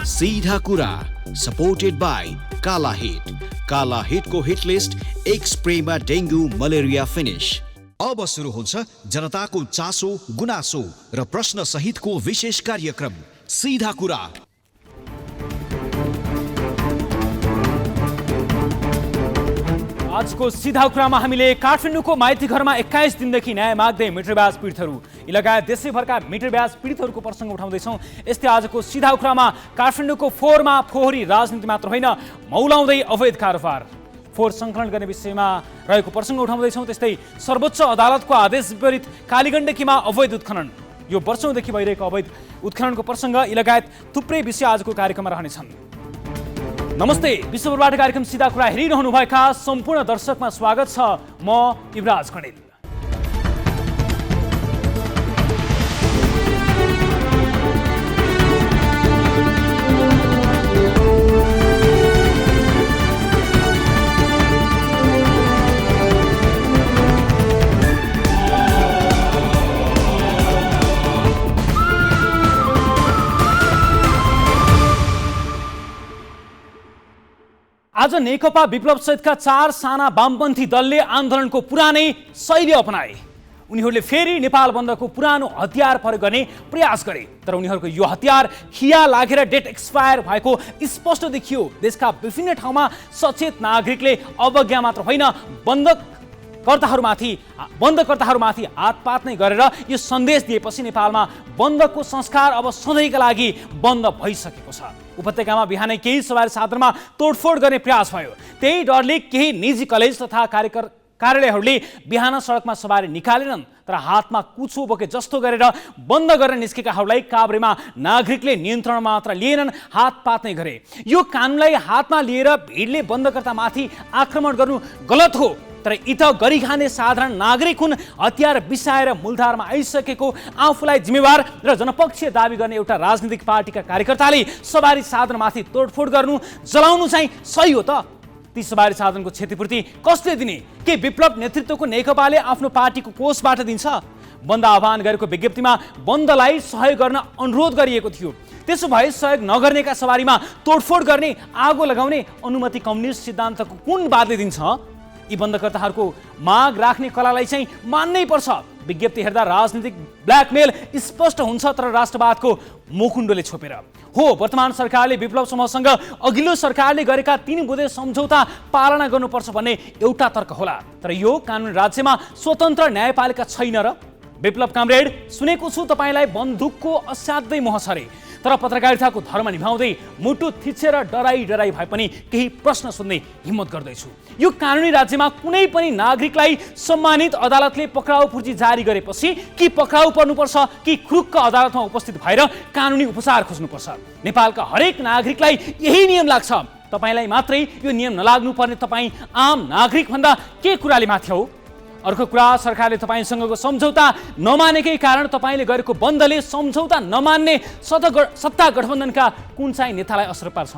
सीधा कुरा supported by काला हिट। काला हिटको हिट लिस्ट एक स्प्रेमा डेंगू मलेरिया फिनिश। अब सुरु हुन्छ जनताको चासो गुनासो र प्रश्न सहितको विशेष कार्यक्रम सीधा कुरा। आजको सीधा कुरामा हामीले काठमाडौँको माइती घरमा 21 दिनदेखि न्याय माग्दै मिटर ब्याज पीडितहरू यी लगायत देशैभरका मिटर ब्याज पीडितहरूको प्रसङ्ग उठाउँदैछौँ। यस्तै आजको सीधा कुरामा काठमाडौँको फोहोरमा फोहोरी राजनीति मात्र होइन मौलाउँदै अवैध कारोबार फोहोर सङ्कलन गर्ने विषयमा रहेको प्रसङ्ग उठाउँदैछौँ। त्यस्तै सर्वोच्च अदालतको आदेश विपरीत कालीगण्डकीमा अवैध उत्खनन यो वर्षौँदेखि भइरहेको अवैध उत्खननको प्रसङ्ग यी लगायत थुप्रै विषय आजको कार्यक्रममा रहनेछन्। नमस्ते, विश्वभरबाट कार्यक्रम सीधा कुरा हेरिरहनुभएका सम्पूर्ण दर्शकमा स्वागत छ। म युवराज खडेल। आज नेकपा विप्लव सहितका 4 साना वामपन्थी दलले आन्दोलनको पुरानै शैली अपनाए। उनीहरूले फेरि नेपाल बन्दको पुरानो हतियार प्रयोग गर्ने प्रयास गरे, तर उनीहरूको यो हतियार खिया लागेर डेट एक्सपायर भएको स्पष्ट देखियो। देशका विभिन्न ठाउँमा सचेत नागरिकले अवज्ञा मात्र होइन बन्दकर्ताहरूमाथि हातपात नै गरेर यो सन्देश दिएपछि नेपालमा बन्दको संस्कार अब सधैँका लागि बन्द भइसकेको छ। उपत्यकामा बिहानै केही सवारी साधनमा तोडफोड गर्ने प्रयास भयो। त्यही डरले केही निजी कलेज तथा कार्यालयहरूले बिहान सडकमा सवारी निकालेनन्, तर हातमा कुचो बोके जस्तो गरेर बन्द गर्न निस्केकाहरूलाई काभ्रेमा नागरिकले नियन्त्रण मात्र लिएनन्, हातपात नै गरे। यो कानुनलाई हातमा लिएर भिडले बन्दकर्तामाथि आक्रमण गर्नु गलत हो, तर यी त गरिखाने साधारण नागरिक हुन्। हतियार बिसाएर मूलधारमा आइसकेको आफूलाई जिम्मेवार र जनपक्षीय दावी गर्ने एउटा राजनीतिक पार्टीका कार्यकर्ताले सवारी साधनमाथि तोडफोड गर्नु जलाउनु चाहिँ सही हो त? ती सवारी साधनको क्षतिपूर्ति कसले दिने? के विप्लव नेतृत्वको नेकपाले आफ्नो पार्टीको कोषबाट दिन्छ? बन्द आह्वान गरेको विज्ञप्तिमा बन्दलाई सहयोग गर्न अनुरोध गरिएको थियो। त्यसो भए सहयोग नगर्नेका सवारीमा तोडफोड गर्ने, आगो लगाउने अनुमति कम्युनिस्ट सिद्धान्तको कुन वादले दिन्छ? यी बन्दकर्ताहरूको माग राख्ने कलालाई चाहिँ मान्नै पर्छ। विज्ञप्ति हेर्दा राजनीतिक ब्ल्याकमेल स्पष्ट हुन्छ, तर राष्ट्रवादको मुखुण्डोले छोपेर हो। वर्तमान सरकारले विप्लव समूहसँग अघिल्लो सरकारले गरेका 3 बुँदे सम्झौता पालना गर्नुपर्छ भन्ने एउटा तर्क होला, तर यो कानुन राज्यमा स्वतन्त्र न्यायपालिका छैन र? विप्लव कामरेड, सुनेको छु तपाईँलाई बन्दुकको असाध्यै मोह छ रे, तर पत्रकारिताको धर्म निभाउँदै मुटु थिचेर डराई भए पनि केही प्रश्न सोध्ने हिम्मत गर्दैछु। यो कानुनी राज्यमा कुनै पनि नागरिकलाई सम्मानित अदालतले पक्राउ पूर्जी जारी गरेपछि कि पक्राउ पर्नुपर्छ कि खुरुक्क अदालतमा उपस्थित भएर कानुनी उपचार खोज्नुपर्छ? नेपालका हरेक नागरिकलाई यही नियम लाग्छ। तपाईँलाई मात्रै यो नियम नलाग्नु पर्ने तपाईँ आम नागरिक भन्दा के कुराले माथि हो? अर्को कुरा, सरकारले तपाईँसँगको सम्झौता नमानेकै कारण तपाईँले गरेको बन्दले सम्झौता नमान्ने सत्ता गठबन्धनका कुन चाहिँ नेतालाई असर पार्छ?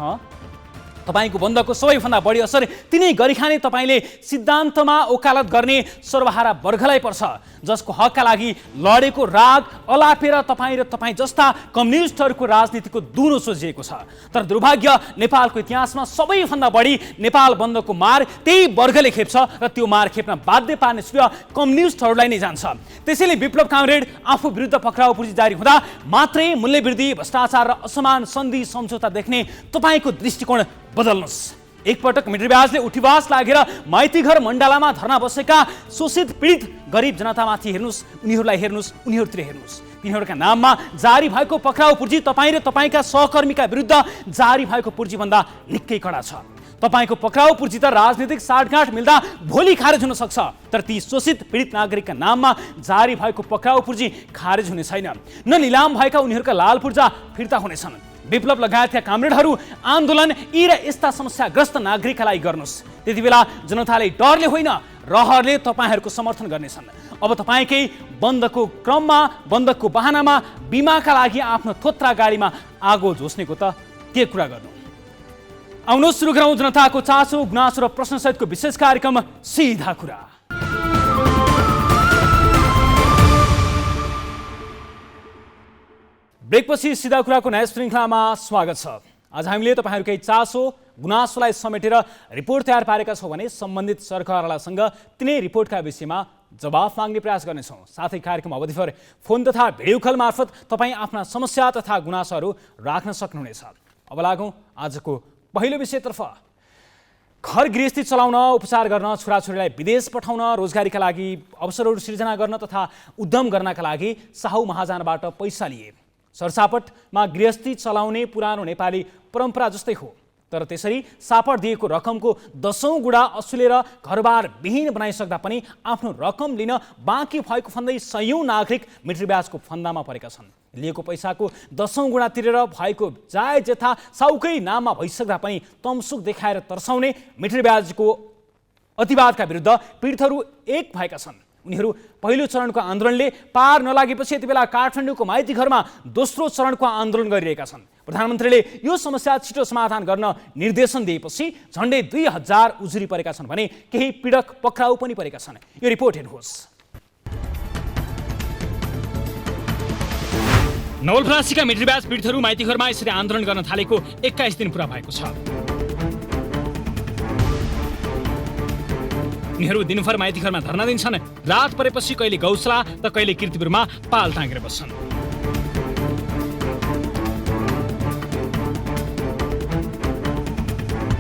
तपाईँको बन्दको सबैभन्दा बढी असर तिनै गरिखाने तपाईँले सिद्धान्तमा ओकालत गर्ने सर्वहारा वर्गलाई पर्छ, जसको हकका लागि लडेको राग अलापेर तपाईँ र तपाईँ जस्ता कम्युनिस्टहरूको राजनीतिको दुनो सोझिएको छ। तर दुर्भाग्य, नेपालको इतिहासमा सबैभन्दा बढी नेपाल बन्दको मार त्यही वर्गले खेप्छ र त्यो मार खेप्न बाध्य पार्ने श्रेय कम्युनिस्टहरूलाई नै जान्छ। त्यसैले विप्लव कामरेड, आफू विरुद्ध पक्राउ पूर्जी जारी हुँदा मात्रै मूल्यवृद्धि, भ्रष्टाचार र असमान सन्धि सम्झौता देख्ने तपाईँको दृष्टिकोण बदल्नुहोस्। एकपटक मिटर ब्याजले उठिवास लागेर माइतीघर मण्डलामा धर्ना बसेका शोषित पीडित गरिब जनतामाथि हेर्नुहोस्, उनीहरूलाई हेर्नुहोस्, उनीहरूतिर हेर्नुहोस्। तिनीहरूका नाममा जारी भएको पक्राउ पूर्जी तपाईँ र तपाईँका सहकर्मीका विरुद्ध जारी भएको पूर्जीभन्दा निकै कडा छ। तपाईँको पक्राउ पूर्जी त राजनीतिक साँठगाँठ मिल्दा भोलि खारेज हुन सक्छ, तर ती शोषित पीडित नागरिकका नाममा जारी भएको पक्राउ पूर्जी खारेज हुने छैन। न निलाम भएका उनीहरूका लाल पूर्जा फिर्ता हुनेछन्। विप्लव लगायतका कामरेडहरू आन्दोलन यी र यस्ता समस्याग्रस्त नागरिकका लागि गर्नुहोस्। त्यति बेला जनताले डरले होइन रहरले तपाईँहरूको समर्थन गर्नेछन्। अब तपाईँकै बन्दको क्रममा, बन्दको बहानामा बिमाका लागि आफ्नो थोत्रा गाडीमा आगो झोस्नेको त के कुरा गर्नु? आउनुहोस् सुरु गरौँ जनताको चासो गुनासो र प्रश्नसहितको विशेष कार्यक्रम सीधा कुरा। ब्रेकपछि सिधा कुराको नयाँ श्रृङ्खलामा स्वागत छ। आज हामीले तपाईहरुकै चासो गुनासोलाई समेटेर रिपोर्ट तयार पारेका छौं भने सम्बन्धित सरकारवालासँग तिनै रिपोर्टका विषयमा जवाफ माग्ने प्रयास गर्नेछौं। साथै कार्यक्रम अवधिभर फोन तथा भिडियो कल मार्फत तपाई आफ्ना समस्या तथा गुनासोहरू राख्न सक्नुहुनेछ। अब लागौं आजको पहिलो विषयतर्फ। घर गृहस्थी चलाउन, उपचार गर्न, छोराछोरीलाई विदेश पठाउन, रोजगारीका लागि अवसरहरू सिर्जना गर्न तथा उद्यम गर्नका लागि साहु महाजनबाट पैसा लिए। सरसापटमा गृहस्थी चलाउने पुरानो नेपाली परम्परा जस्तै हो। तर त्यसरी सापट दिएको रकमको 10औं गुणा असुलेर घरबार विहीन बनाइसक्दा पनि आफ्नो रकम लिन बाँकी भएको फन्दै सयौं नागरिक मिट्री ब्याजको फन्दामा परेका छन्। लिएको पैसाको 10औं गुणा तिरेर भएको जायज जथा साउकै नाममा भइसक्दा पनि तमसुक देखाएर तर्साउने मिट्री ब्याजको अतिवादका विरुद्ध पीडितहरू एक भएका छन्। उनीहरू पहिलो चरणको आन्दोलनले पार नलागेपछि यति बेला काठमाडौँको माइती घरमा दोस्रो चरणको आन्दोलन गरिरहेका छन्। प्रधानमन्त्रीले यो समस्या छिटो समाधान गर्न निर्देशन दिएपछि झण्डै 2000 उजुरी परेका छन् भने केही पीडक पक्राउ पनि परेका छन्। यो रिपोर्ट हेर्नुहोस्। नवलपरासीका मिट्री ब्याज पीडितहरू माइती घरमा यसरी आन्दोलन गर्न थालेको 21 दिन पूरा भएको छ। उनीहरू दिनभर माइती घरमा धर्ना दिन्छन्। रात परेपछि कहिले गौसला त कहिले कीर्तिपुरमा पाल टाँगेर बस्छन्।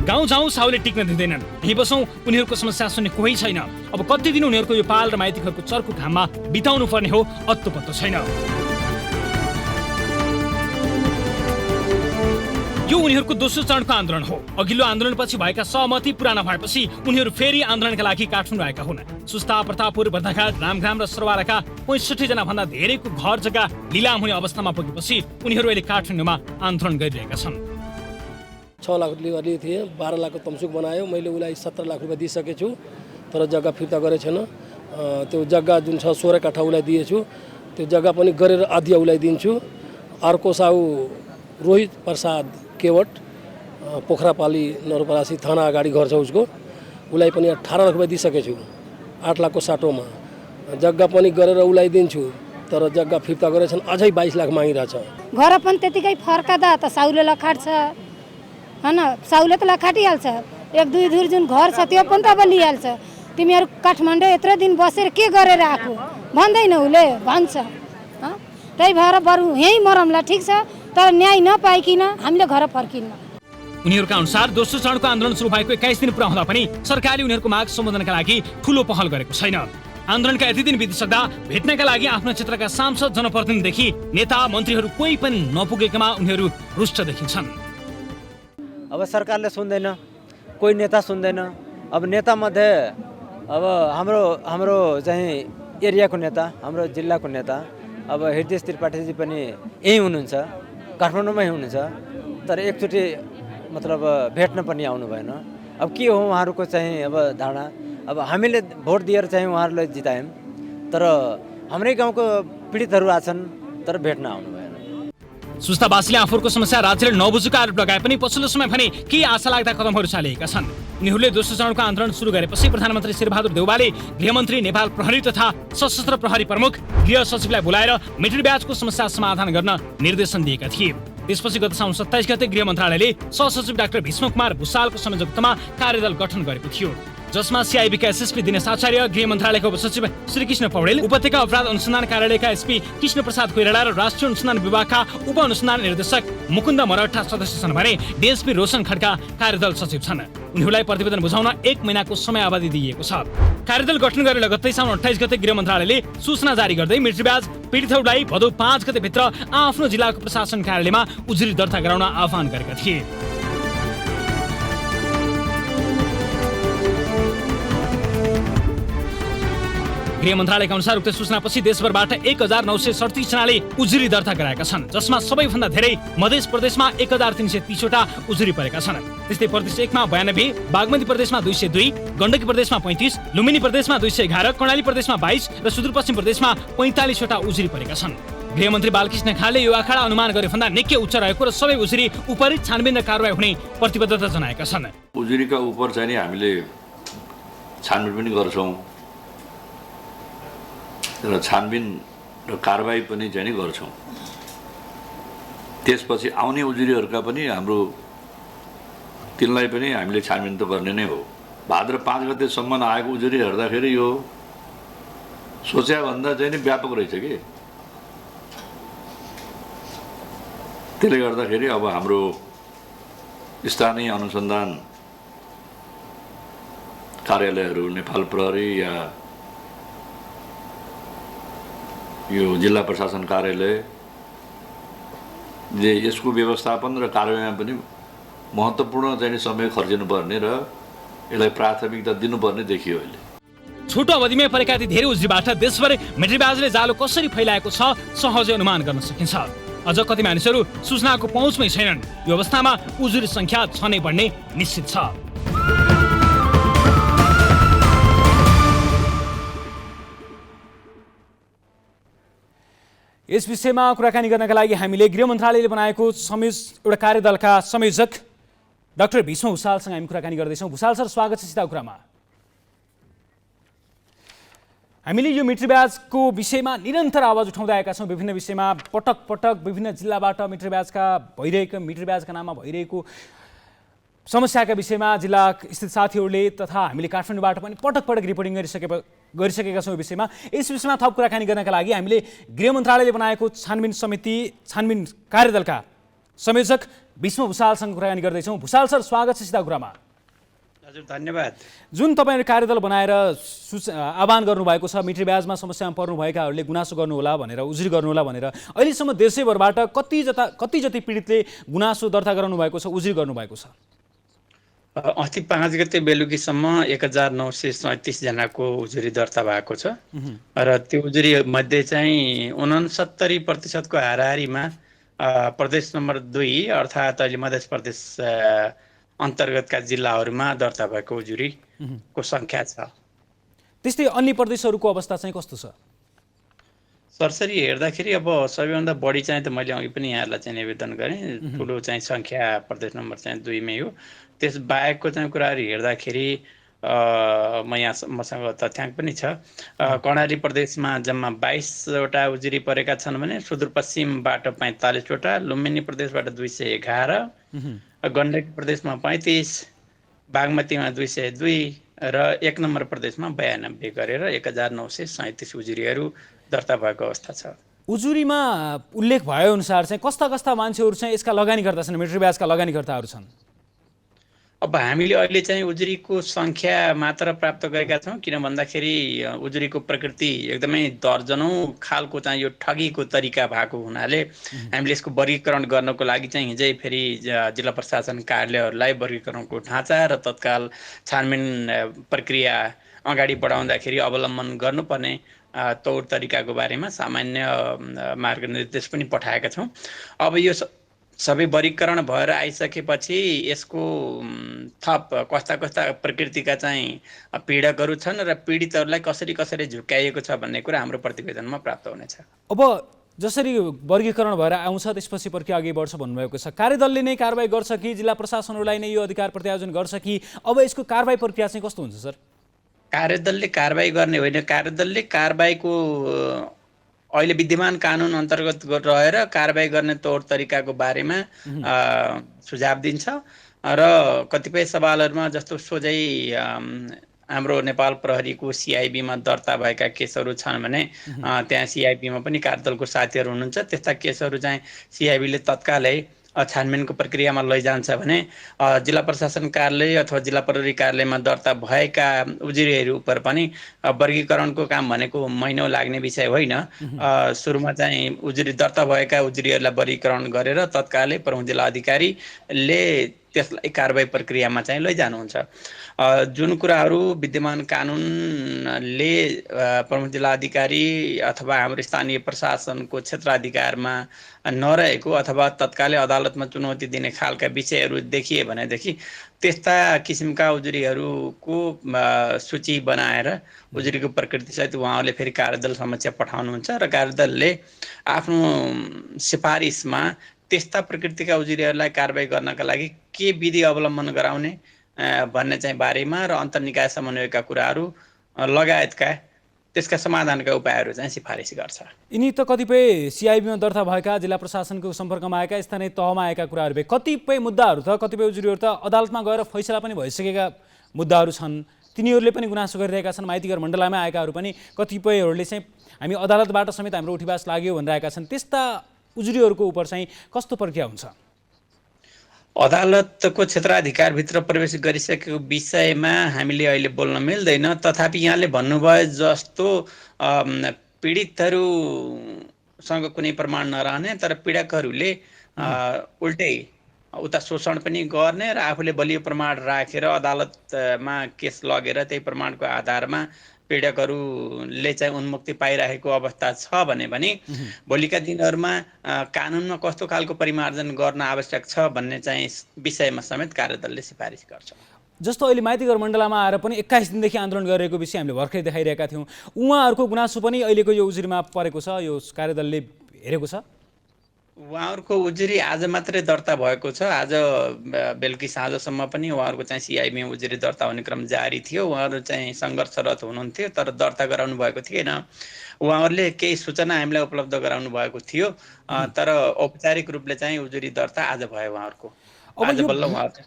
गाउँ जाउँ साउले टिक्न दिँदैनन्। यही बसौँ, उनीहरूको समस्या सुन्ने कोही छैन। अब कति दिन उनीहरूको यो पाल र माइती घरको चर्को घाममा बिताउनु पर्ने हो अत्तो पत्तो छैन। यो उनीहरूको दोस्रो चरणको आन्दोलन हो। अघिल्लो आन्दोलनपछि भएका सहमति पुरा नभएपछि उनीहरू फेरि आन्दोलनका लागि काठमाडौँ आएका हुन्। सुस्ता, प्रतापपुर, बर्दाघाट, रामग्राम र सरवाराका 65 जना भन्दा धेरैको घर जग्गा लिलाम हुने अवस्थामा पुगेपछि उनीहरू अहिले काठमाडौँमा आन्दोलन गरिरहेका छन्। 6 लाख लिएर थिएँ, 12 लाखको तमसुक बनायो। मैले उसलाई 17 लाख रुपियाँ दिइसकेछु, तर जग्गा फिर्ता गरेको छैन। त्यो जग्गा जुन छ 16 कट्ठा उसलाई दिएछु, त्यो जग्गा पनि गरेर आधी उसलाई दिन्छु। अर्को साहु रोहित प्रसाद केवट, पोखरापाली नवलपरासी थाना अगाडि घर छ उसको, उसलाई पनि 18 लाख रुपियाँ दिइसकेछु 8 लाखको साटोमा। जग्गा पनि गरेर उसलाई दिन्छु, तर जग्गा फिर्ता गरेको छैन। अझै 22 लाख मागिरहेछ। घर पनि त्यतिकै फर्कादा त साउले लखाट्छ हैन, साउले त लखाटिहाल्छ। 1-2 धुर जुन घर छ त्यो पनि त अब लिइहाल्छ। तिमीहरू काठमाडौँ यत्रो दिन बसेर के गरेर आएको भन्दैन, उसले भन्छ। त्यही भएर बरु यहीँ मरमला, ठिक छ, तर न्याय नपाइकिन हामीले घर फर्किन्न। उनीहरूका अनुसार दोस्रो चरणको आन्दोलन सुरु भएको 21 दिन पुरा हुँदा पनि सरकारले उनीहरूको माग सम्बोधनका लागि ठूलो पहल गरेको छैन। आन्दोलनका यति दिन बितिसक्दा भेट्नका लागि आफ्नो क्षेत्रका सांसद, जनप्रतिनिधिदेखि नेता, मन्त्रीहरू कोही पनि नपुगेकामा उनीहरू रुष्ट देखिन्छन्। अब सरकारले सुन्दैन, कोही नेता सुन्दैन। अब नेता मध्ये अब हाम्रो चाहिँ एरियाको नेता, हाम्रो जिल्लाको नेता अब हृदय त्रिपाठीजी पनि यही हुनुहुन्छ, काठमाडौँमै हुनुहुन्छ, तर एकचोटि मतलब भेट्न पनि आउनु भएन। अब के हो उहाँहरूको चाहिँ अब धारणा? अब हामीले भोट दिएर चाहिँ उहाँहरूलाई जितायौँ, तर हाम्रै गाउँको पीडितहरू आछन्, तर भेट्न आउनु भएन। सुस्तावासीले आफूहरूको समस्या राज्यले नबुझेको आरोप लगाए पनि पछिल्लो समय भने केही आशा लाग्दा कदमहरू चालिएका छन्। उनीहरूले दोस्रो चरणको आन्दोलन सुरु गरेपछि प्रधानमन्त्री शेरबहादुर देउवाले गृहमन्त्री, नेपाल प्रहरी तथा सशस्त्र प्रहरी प्रमुख, गृह सचिवलाई बोलाएर मिट्री ब्याजको समस्या समाधान गर्न निर्देशन दिएका थिए। त्यसपछि गत साउन 27 गते गृह मन्त्रालयले सहसचिव डाक्टर भीष्मकुमार भुसालको संयोजकतामा कार्यदल गठन गरेको थियो, जसमा सीआईबीका एसएसपी दिनेश आचार्य, गृह मन्त्रालयको उपसचिव श्रीकृष्ण पौडेल, उपत्यका अपराध अनुसन्धान कार्यालयका एसपी कृष्ण प्रसाद कोइराला र राष्ट्रिय अनुसन्धान विभागका उप अनुसन्धान निर्देशक मुकुन्द मरहट्टा सदस्य छन् भने डीएसपी रोशन खड्का कार्यदल सचिव छन्। उनीहरूलाई प्रतिवेदन बुझाउन 1 महिनाको समयावधि दिइएको छ। कार्यदल गठन गरेर लगत्तै साउन 28 गते गृह मन्त्रालयले सूचना जारी गर्दै मिट्री ब्याज पीडितहरूलाई भदौ 5 गते भित्र आफ्नो जिल्लाको प्रशासन कार्यालयमा उजुरी दर्ता गराउन आह्वान गरेका थिए। गृह मन्त्रालयका अनुसार उक्त सूचनापछि देशभरबाट 1937 जनाले उजुरी दर्ता गराएका छन्, जसमा सबैभन्दा धेरै मध्य प्रदेशमा 1330 वटा उजुरी परेका छन्। त्यस्तै प्रदेश 1 मा 92, बागमती प्रदेशमा 202, गण्डकी प्रदेशमा 35, लुम्बिनी प्रदेशमा 211, कर्णाली प्रदेशमा 22 र सुदूरपश्चिम प्रदेशमा 45 वटा उजुरी परेका छन्। गृहमन्त्री बालकृष्ण खाँडले यो आँकडा अनुमान गरे भन्दा निकै उच्च रहेको र सबै उजुरी उपरि छानबिन र कारबाही हुने प्रतिबद्धता जनाएका छन्। उजुरीका उपर चाहिँ नि हामीले छानबिन पनि गर्छौँ र छानबिन र कारबाही पनि चाहिँ नि गर्छौँ। त्यसपछि आउने उजुरीहरूका पनि हाम्रो तिनलाई पनि हामीले छानबिन त गर्ने नै हो। भाद्र 5 गतेसम्म आएको उजुरी हेर्दाखेरि यो सोच्या भन्दा चाहिँ नि व्यापक रहेछ कि। त्यसले गर्दाखेरि अब हाम्रो स्थानीय अनुसन्धान कार्यालयहरू, नेपाल प्रहरी या यो जिल्ला प्रशासन कार्यालयले यसको व्यवस्थापन र कार्यान्वयनमा पनि महत्त्वपूर्ण चाहिँ समय खर्चिनुपर्ने र यसलाई प्राथमिकता दिनुपर्ने देखियो अहिले। छोटो अवधिमै परेका ती धेरै उजुरीबाट देशभरि मेट्रीब्याजले जालो कसरी फैलाएको छ सहजै अनुमान गर्न सकिन्छ। अझ कति मानिसहरू सूचनाको पहुँचमै छैनन्। यो अवस्थामा उजुरी संख्या छनै बढ्ने निश्चित छ। यस विषयमा कुराकानी गर्नका लागि हामीले गृह मन्त्रालयले बनाएको एउटा कार्यदलका संयोजक डाक्टर भीष्म भुसालसँग हामी कुराकानी गर्दैछौँ। भुसाल सर, स्वागत छ सिधा कुरामा। हामीले यो मिट्रीब्याजको विषयमा निरन्तर आवाज उठाउँदै आएका छौँ। विभिन्न विषयमा पटक पटक विभिन्न जिल्लाबाट मिट्रीब्याजका नाममा भइरहेको समस्याका विषयमा जिल्ला स्थित साथीहरूले तथा हामीले काठमाडौँबाट पनि पटक पटक रिपोर्टिङ गरिसकेका छौँ। यो विषयमा यस विषयमा थप कुराकानी गर्नका लागि हामीले गृह मन्त्रालयले बनाएको छानबिन कार्यदलका संयोजक भीष्म भुसालसँग कुराकानी गर्दैछौँ। भुसाल सर, स्वागत छ सिधा कुरामा। हजुर, धन्यवाद। जुन तपाईँले कार्यदल बनाएर आह्वान गर्नुभएको छ मिट्रीब्याजमा समस्यामा पर्नुभएकाहरूले गुनासो गर्नुहोला भनेर, उजुरी गर्नुहोला भनेर, अहिलेसम्म देशैभरबाट कति जति पीडितले गुनासो दर्ता गराउनु भएको छ, उजुरी गर्नुभएको छ? अस्ति 5 गते बेलुकीसम्म 1937 जनाको उजुरी दर्ता भएको छ र त्यो उजुरी मध्ये चाहिँ 69% को हाराहारीमा प्रदेश नम्बर 2 अर्थात् अहिले मध्य प्रदेश अन्तर्गतका जिल्लाहरूमा दर्ता भएको उजुरीको संख्या छ। त्यस्तै अन्य प्रदेशहरूको अवस्था चाहिँ कस्तो छ? सरसरी हेर्दाखेरि अब सबैभन्दा बढी चाहिँ त मैले अघि पनि यहाँहरूलाई चाहिँ निवेदन गरेँ, ठुलो चाहिँ संख्या प्रदेश नम्बर चाहिँ 2 मै हो। त्यस बाहेकको चाहिँ कुराहरू हेर्दाखेरि मसँग तथ्याङ्क पनि छ। कर्णाली प्रदेशमा जम्मा 22वटा उजुरी परेका छन् भने सुदूरपश्चिमबाट 45 वटा, लुम्बिनी प्रदेशबाट 211, गण्डकी प्रदेशमा 35, बागमतीमा 202 र 1 नम्बर प्रदेशमा 92 गरेर 1937 उजुरीहरू दर्ता भएको अवस्था छ। उजुरीमा उल्लेख भए अनुसार चाहिँ कस्ता कस्ता मान्छेहरू चाहिँ यसका लगानीकर्ता छन्, मिट्रीब्याजका लगानीकर्ताहरू छन्? अब हामीले अहिले चाहिँ उजुरीको संख्या मात्र प्राप्त गरेका छौँ, किन भन्दाखेरि उजुरीको प्रकृति एकदमै दर्जनौं खालको चाहिँ यो ठगीको तरिका भएको हुनाले हामीले यसको वर्गीकरण गर्नको लागि चाहिँ हिजै फेरि जिल्ला प्रशासन कार्यालयहरूलाई वर्गीकरणको ढाँचा र तत्काल छानबिन प्रक्रिया अगाडि बढाउँदाखेरि अवलम्बन गर्नुपर्ने तौर तरिकाको बारेमा सामान्य मार्गनिर्देश पनि पठाएका छौँ। अब यो सबै वर्गीकरण भएर आइसकेपछि यसको थप कस्ता कस्ता प्रकृतिका चाहिँ पीडकहरू छन् र पीडितहरूलाई कसरी झुक्काइएको छ भन्ने कुरा हाम्रो प्रतिवेदनमा प्राप्त हुनेछ। अब जसरी वर्गीकरण भएर आउँछ त्यसपछि प्रक्रिया अघि बढ्छ भन्नुभएको छ, कार्यदलले नै कारबाही गर्छ कि जिल्ला प्रशासनहरूलाई नै यो अधिकार प्रत्यायोजन गर्छ कि अब यसको कारबाही प्रक्रिया चाहिँ कस्तो हुन्छ सर? कार्यदलले कारबाही गर्ने होइन, कार्यदलले कारबाहीको अहिले विद्यमान कानुन अन्तर्गत रहेर कारबाही गर्ने तौर तरिकाको बारेमा सुझाव दिन्छ र कतिपय सवालहरूमा जस्तो सोझै हाम्रो नेपाल प्रहरीको सिआइबीमा दर्ता भएका केसहरू छन् भने त्यहाँ सिआइबीमा पनि कार्यदलको साथीहरू हुनुहुन्छ, त्यस्ता केसहरू चाहिँ सिआइबीले तत्कालै छानबिनको प्रक्रियामा लैजान्छ भने जिल्ला प्रशासन कार्यालय अथवा जिल्ला प्रहरी कार्यालयमा दर्ता भएका उजुरीहरू उप पनि वर्गीकरणको काम भनेको महिनौ लाग्ने विषय होइन। सुरुमा चाहिँ उजुरी दर्ता भएका उजुरीहरूलाई वर्गीकरण गरेर तत्कालै प्रमुख जिल्ला अधिकारीले त्यसलाई कारबाही प्रक्रियामा चाहिँ लैजानुहुन्छ। जुन कुराहरू विद्यमान कानुनले प्रमुख जिल्ला अधिकारी अथवा हाम्रो स्थानीय प्रशासनको क्षेत्राधिकारमा नरहेको अथवा तत्कालै अदालतमा चुनौती दिने खालका विषयहरू देखिए भनेदेखि त्यस्ता किसिमका उजुरीहरूको सूची बनाएर उजुरीको प्रकृतिसहित उहाँहरूले फेरि कार्यदल समक्ष पठाउनुहुन्छ र कार्यदलले आफ्नो सिफारिसमा त्यस्ता प्रकृतिका उजुरीहरूलाई कारबाही गर्नका लागि के विधि अवलम्बन गराउने भन्ने चाहिँ बारेमा र अन्तर्निकाय समन्वयका कुराहरू लगायतका त्यसका समाधानका उपायहरू चाहिँ सिफारिस गर्छ। यिनी त कतिपय सिआइबीमा दर्ता भएका जिल्ला प्रशासनको सम्पर्कमा आएका स्थानीय तहमा आएका कुराहरू भए। कतिपय मुद्दाहरू त कतिपय उजुरीहरू त अदालतमा गएर फैसला पनि भइसकेका मुद्दाहरू छन्, तिनीहरूले पनि गुनासो गरिरहेका छन्। माइतीघर मण्डलमा आएकाहरू पनि कतिपयहरूले चाहिँ हामी अदालतबाट समेत हाम्रो उठिवास लाग्यो भनिरहेका छन्। त्यस्ता उजुरीहरूको उप चाहिँ कस्तो प्रक्रिया हुन्छ? अदालतको क्षेत्राधिकारभित्र प्रवेश गरिसकेको विषयमा हामीले अहिले बोल्न मिल्दैन। तथापि यहाँले भन्नुभयो जस्तो पीडितहरूसँग कुनै प्रमाण नरहने तर पीडकहरूले उल्टै उता शोषण पनि गर्ने र आफूले बलियो प्रमाण राखेर अदालतमा केस लगेर त्यही प्रमाणको आधारमा पीडकहरूले चाहिँ उन्मुक्ति पाइरहेको अवस्था छ भने पनि भोलिका दिनहरूमा कानुनमा कस्तो खालको परिमार्जन गर्न आवश्यक छ भन्ने चाहिँ विषयमा समेत कार्यदलले सिफारिस गर्छ। जस्तो अहिले माइतीघर मण्डलमा आएर पनि 21 दिनदेखि आन्दोलन गरिरहेको विषय हामीले भर्खरै देखाइरहेका थियौँ। उहाँहरूको गुनासो पनि अहिलेको यो उजुरीमा परेको छ, यो कार्यदलले हेरेको छ। उहाँहरूको उजुरी आज मात्रै दर्ता भएको छ। आज बेलुकी साँझसम्म पनि उहाँहरूको चाहिँ सिआइबीमा उजुरी दर्ता हुने क्रम जारी थियो। उहाँहरू चाहिँ सङ्घर्षरत हुनुहुन्थ्यो तर दर्ता गराउनु भएको थिएन। उहाँहरूले केही सूचना हामीलाई उपलब्ध गराउनु भएको थियो तर औपचारिक रूपले चाहिँ उजुरी दर्ता आज भयो उहाँहरूको। अब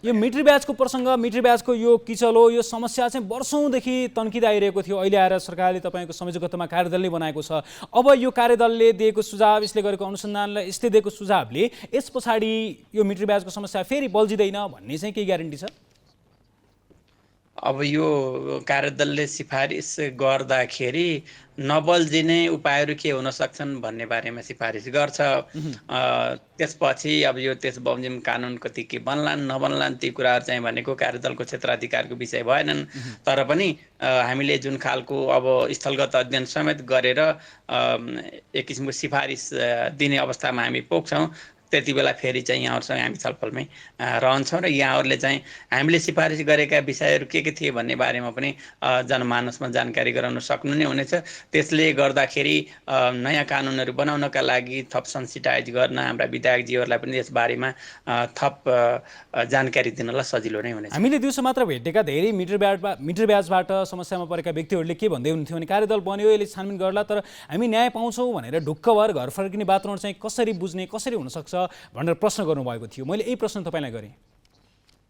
यो मिट्री ब्याजको प्रसङ्ग, मिट्री ब्याजको यो किचलो, यो समस्या चाहिँ वर्षौँदेखि तन्किँदै आइरहेको थियो। अहिले आएर सरकारले तपाईँको संयोजकत्वमा कार्यदलले बनाएको छ। अब यो कार्यदलले दिएको सुझाव, यसले गरेको अनुसन्धानलाई यसले दिएको सुझावले यस पछाडि यो मिट्री ब्याजको समस्या फेरि बल्झिँदैन भन्ने चाहिँ केही ग्यारेन्टी छ? अब यो कार्यदलले सिफारिस गर्दाखेरि नबल्झिने उपायहरू के हुन सक्छन् भन्ने बारेमा सिफारिस गर्छ। त्यसपछि अब यो त्यस बमोजिम कानुन कति के बन्लान् नबन्लान् ती कुराहरू चाहिँ भनेको कार्यदलको क्षेत्राधिकारको विषय भएनन्। तर पनि हामीले जुन खालको अब स्थलगत अध्ययन समेत गरेर एक किसिमको सिफारिस दिने अवस्थामा हामी पुग्छौँ। त्यति बेला फेरि चाहिँ यहाँहरूसँग हामी छलफलमै रहन्छौँ र यहाँहरूले चाहिँ हामीले सिफारिस गरेका विषयहरू के थिए भन्ने बारेमा पनि जनमानसमा जानकारी गराउन सक्नु नै हुनेछ। त्यसले गर्दाखेरि नयाँ कानुनहरू बनाउनका लागि थप सेन्सिटाइज गर्न हाम्रा विधायकजीहरूलाई पनि यसबारेमा थप जानकारी दिनलाई सजिलो नै हुनेछ। हामीले दिउँसो मात्र भेटेका धेरै मिटर ब्याजबाट समस्यामा परेका व्यक्तिहरूले के भन्दै हुन्थ्यो भने कार्यदल बन्यो, यसले छानबिन गर्ला तर हामी न्याय पाउँछौँ भनेर ढुक्क भएर घर फर्किने वातावरण चाहिँ कसरी बुझ्ने, कसरी हुनसक्छ भनेर प्रश्न गर्नुभएको थियो। मैले यही प्रश्न तपाईँलाई गरेँ।